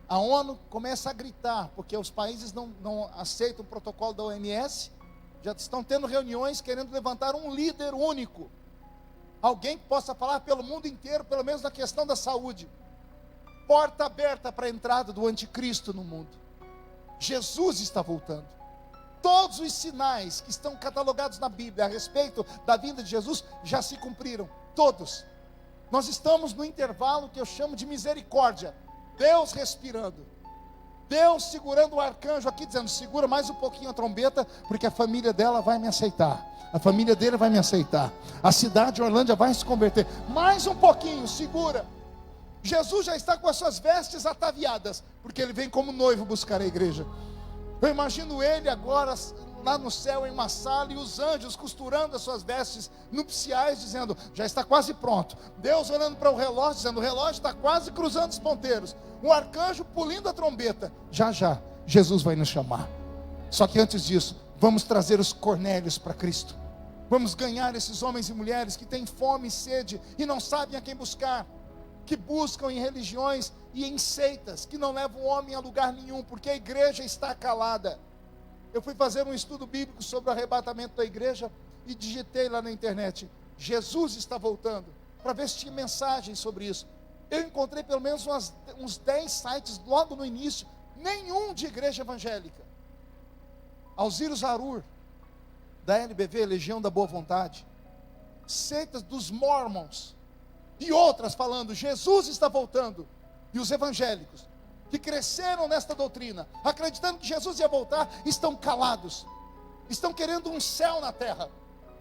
A ONU começa a gritar, porque os países não aceitam o protocolo da OMS, já estão tendo reuniões querendo levantar um líder único. Alguém que possa falar pelo mundo inteiro, pelo menos na questão da saúde. Porta aberta para a entrada do anticristo no mundo. Jesus está voltando. Todos os sinais que estão catalogados na Bíblia a respeito da vinda de Jesus já se cumpriram, todos. Nós estamos no intervalo que eu chamo de misericórdia. Deus respirando. Deus segurando o arcanjo aqui, dizendo: segura mais um pouquinho a trombeta, porque a família dela vai me aceitar, a família dele vai me aceitar, a cidade de Orlândia vai se converter, mais um pouquinho, segura. Jesus já está com as suas vestes ataviadas, porque ele vem como noivo buscar a igreja. Eu imagino ele agora lá no céu, em uma sala, e os anjos costurando as suas vestes nupciais, dizendo: já está quase pronto. Deus olhando para o relógio, dizendo: o relógio está quase cruzando os ponteiros. Um arcanjo pulindo a trombeta. Já já Jesus vai nos chamar. Só que antes disso, vamos trazer os Cornélios para Cristo. Vamos ganhar esses homens e mulheres que têm fome e sede e não sabem a quem buscar, que buscam em religiões e em seitas que não levam o homem a lugar nenhum, porque a igreja está calada. Eu fui fazer um estudo bíblico sobre o arrebatamento da igreja e digitei lá na internet: Jesus está voltando, para ver se tinha mensagens sobre isso. Eu encontrei pelo menos uns 10 sites logo no início, nenhum de igreja evangélica. Alziro Zarur, da LBV, Legião da Boa Vontade, seitas dos Mormons e outras falando: Jesus está voltando. E os evangélicos que cresceram nesta doutrina, acreditando que Jesus ia voltar, estão calados, estão querendo um céu na terra,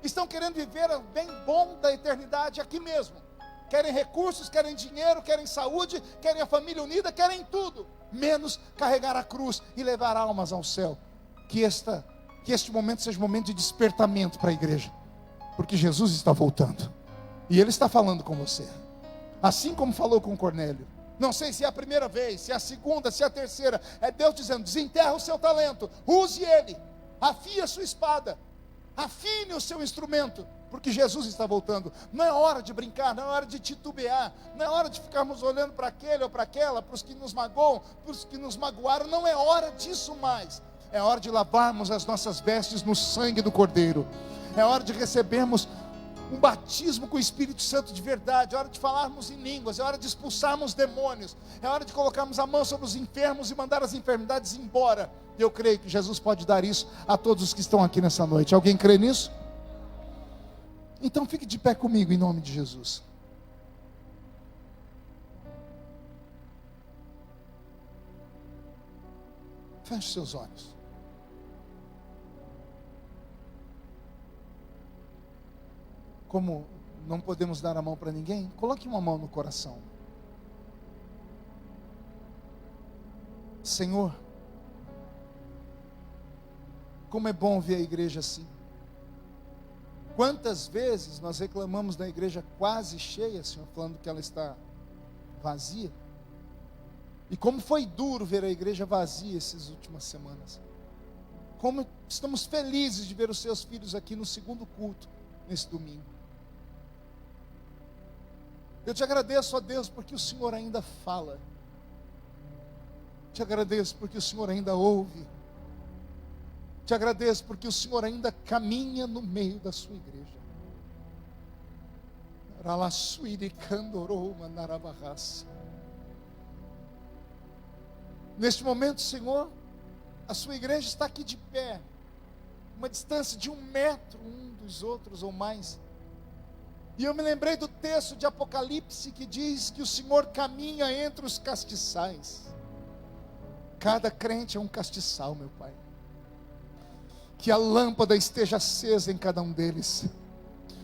estão querendo viver o bem bom da eternidade aqui mesmo. Querem recursos, querem dinheiro, querem saúde, querem a família unida, querem tudo, menos carregar a cruz e levar almas ao céu. Que este momento seja um momento de despertamento para a igreja, porque Jesus está voltando, e Ele está falando com você, assim como falou com Cornélio. Não sei se é a primeira vez, se é a segunda, se é a terceira. É Deus dizendo: desenterra o seu talento, use ele, afie a sua espada, afine o seu instrumento, porque Jesus está voltando. Não é hora de brincar, não é hora de titubear, não é hora de ficarmos olhando para aquele ou para aquela, para os que nos magoam, para os que nos magoaram. Não é hora disso mais. É hora de lavarmos as nossas vestes no sangue do Cordeiro. É hora de recebermos um batismo com o Espírito Santo de verdade. É hora de falarmos em línguas, é hora de expulsarmos demônios, é hora de colocarmos a mão sobre os enfermos e mandar as enfermidades embora. Eu creio que Jesus pode dar isso a todos os que estão aqui nessa noite. Alguém crê nisso? Então fique de pé comigo em nome de Jesus. Feche seus olhos. Como não podemos dar a mão para ninguém, coloque uma mão no coração. Senhor, como é bom ver a igreja assim. Quantas vezes nós reclamamos da igreja quase cheia, Senhor, falando que ela está vazia. E como foi duro ver a igreja vazia essas últimas semanas. Como estamos felizes de ver os seus filhos aqui no segundo culto, nesse domingo. Eu te agradeço, ó Deus, porque o Senhor ainda fala. Te agradeço porque o Senhor ainda ouve. Te agradeço porque o Senhor ainda caminha no meio da sua igreja. Neste momento, Senhor, a sua igreja está aqui de pé, uma distância de 1 metro um dos outros ou mais. E eu me lembrei do texto de Apocalipse que diz que o Senhor caminha entre os castiçais. Cada crente é um castiçal, meu Pai. Que a lâmpada esteja acesa em cada um deles.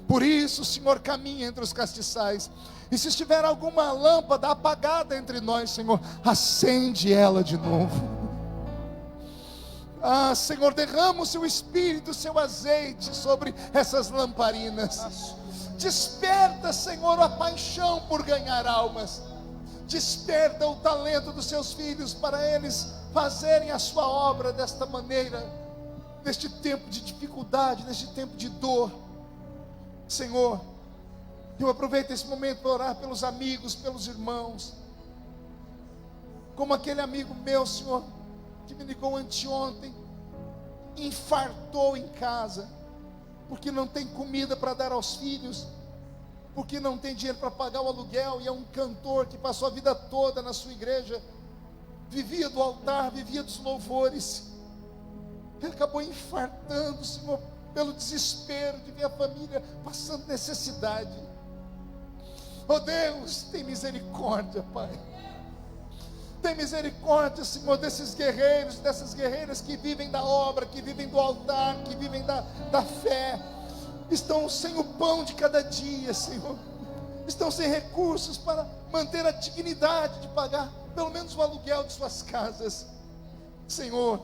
Por isso o Senhor caminha entre os castiçais. E se estiver alguma lâmpada apagada entre nós, Senhor, acende ela de novo. Ah, Senhor, derrama o seu Espírito, o seu azeite sobre essas lamparinas. Desperta, Senhor, a paixão por ganhar almas. Desperta o talento dos seus filhos para eles fazerem a sua obra desta maneira, neste tempo de dificuldade, neste tempo de dor. Senhor, eu aproveito esse momento para orar pelos amigos, pelos irmãos, como aquele amigo meu, Senhor, que me ligou anteontem, infartou em casa, porque não tem comida para dar aos filhos, porque não tem dinheiro para pagar o aluguel, e é um cantor que passou a vida toda na sua igreja, vivia do altar, vivia dos louvores. Ele acabou infartando, Senhor, pelo desespero de ver a família passando necessidade. Oh Deus, tem misericórdia, Pai. Tem misericórdia, Senhor, desses guerreiros, dessas guerreiras que vivem da obra, que vivem do altar, que vivem da fé. Estão sem o pão de cada dia, Senhor. Estão sem recursos para manter a dignidade de pagar pelo menos o aluguel de suas casas. Senhor,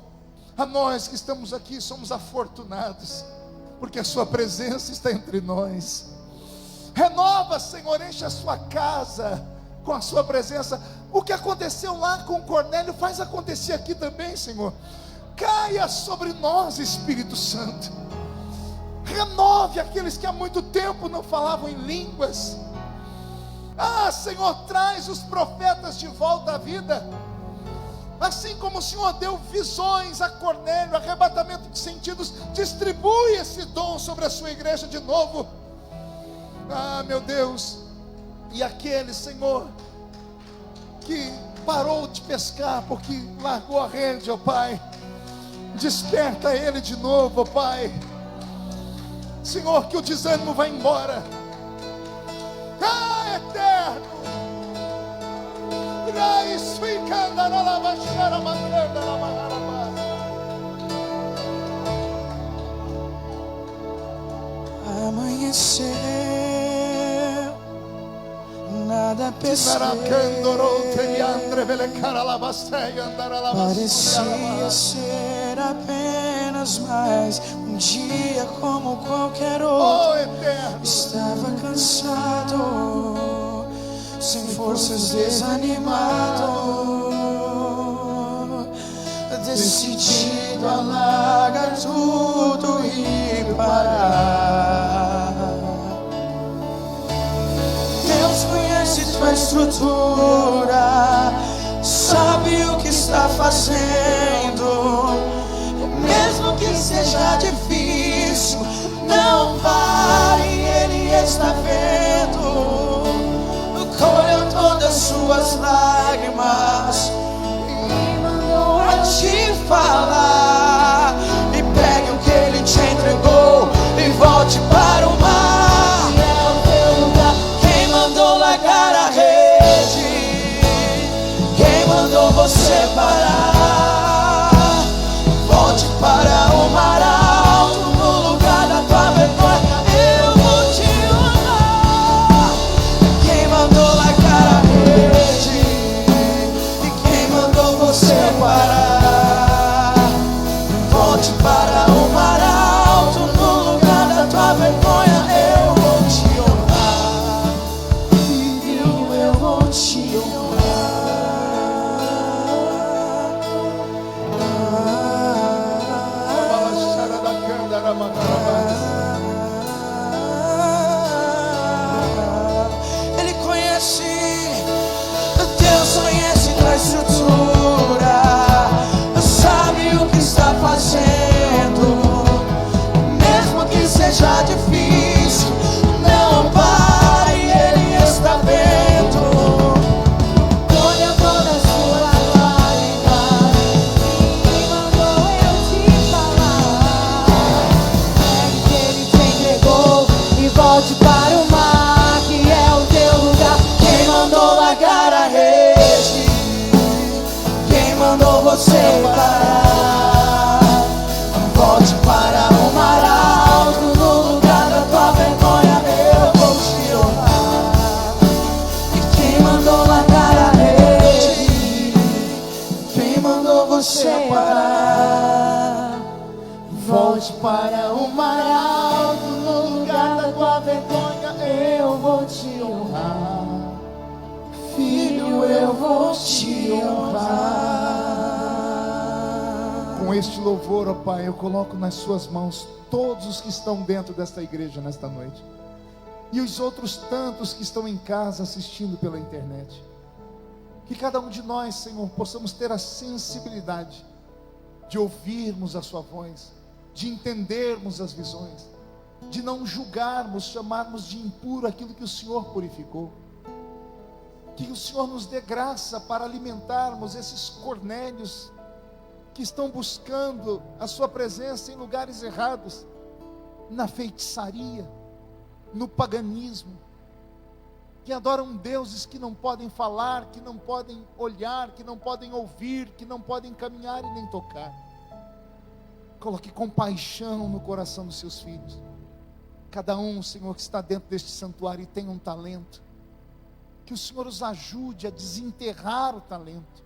a nós que estamos aqui somos afortunados, porque a sua presença está entre nós. Renova, Senhor, enche a sua casa com a sua presença. O que aconteceu lá com Cornélio, faz acontecer aqui também, Senhor. Caia sobre nós, Espírito Santo. Renove aqueles que há muito tempo não falavam em línguas. Senhor, traz os profetas de volta à vida. Assim como o Senhor deu visões a Cornélio, arrebatamento de sentidos, distribui esse dom sobre a sua igreja de novo. Meu Deus. E aquele, Senhor, que parou de pescar porque largou a rede, ó Pai, desperta ele de novo, ó Pai. Senhor, que o desânimo vá embora. Eterno. Amanheceu, nada percebeu. Parecia ser apenas mais um dia como qualquer outro. Estava cansado, sem forças, desanimado, decidido a largar tudo e parar. Deus conhece tua estrutura, sabe o que está fazendo. Mesmo que seja difícil, não pare, Ele está vendo. Colheu todas suas lágrimas e mandou a te falar. E pegue o que Ele te entregou e volte para o mar. É o teu lugar. Quem mandou largar a rede? Quem mandou você parar? Volte para o mar alto, no lugar da tua vergonha. Eu vou te honrar. Quem mandou largar a rede? E quem mandou você parar? Volte para o mar alto, no lugar da tua vergonha. Eu vou te honrar. Filho, eu vou te honrar. Ele conhece, Deus conhece tua estrutura, sabe o que está fazendo. Mesmo que seja difícil, não pare, Ele está vendo. Colha toda a sua lágrima, Quem mandou eu te falar? Pegue que Ele te entregou e volte para o mar, que é o teu lugar. Quem mandou largar a rede? Quem mandou você parar? Volte para o mar alto, no lugar da tua vergonha. Eu vou te honrar. E quem mandou largar a rede? Quem mandou você parar? Volte para o mar alto, no lugar da tua vergonha. Eu vou te honrar. Filho, eu vou te honrar. Com este louvor, ó Pai, eu coloco nas suas mãos todos os que estão dentro desta igreja nesta noite, e os outros tantos que estão em casa assistindo pela internet. Que cada um de nós, Senhor, possamos ter a sensibilidade de ouvirmos a sua voz, de entendermos as visões, de não julgarmos, chamarmos de impuro aquilo que o Senhor purificou. Que o Senhor nos dê graça para alimentarmos esses Cornélios que estão buscando a sua presença em lugares errados, na feitiçaria, no paganismo. que adoram deuses que não podem falar, que não podem olhar, que não podem ouvir, que não podem caminhar e nem tocar. Coloque compaixão no coração dos seus filhos. Cada um, Senhor, que está dentro deste santuário e tem um talento, que o Senhor os ajude a desenterrar o talento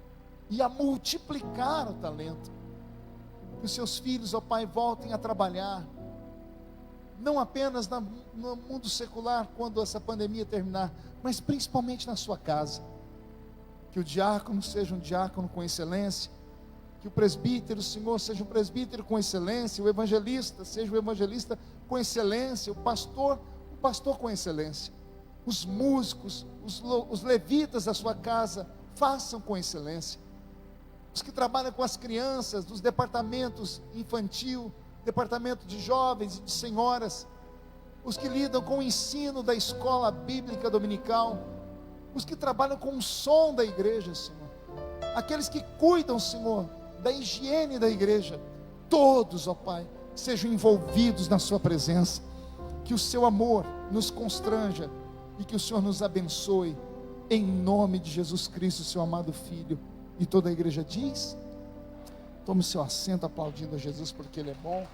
e a multiplicar o talento. Que os seus filhos, ó Pai, voltem a trabalhar, não apenas no mundo secular, quando essa pandemia terminar, mas principalmente na sua casa. Que o diácono seja um diácono com excelência, que o presbítero, Senhor, seja um presbítero com excelência, o evangelista seja um evangelista com excelência, o pastor com excelência, os músicos, os levitas da sua casa, façam com excelência, os que trabalham com as crianças, dos departamentos infantil, departamento de jovens e de senhoras, os que lidam com o ensino da escola bíblica dominical, os que trabalham com o som da igreja, Senhor, aqueles que cuidam, Senhor, da higiene da igreja, todos, ó Pai, sejam envolvidos na sua presença, que o seu amor nos constranja e que o Senhor nos abençoe, em nome de Jesus Cristo, seu amado Filho. E toda a igreja diz: tome seu assento aplaudindo a Jesus, porque Ele é bom.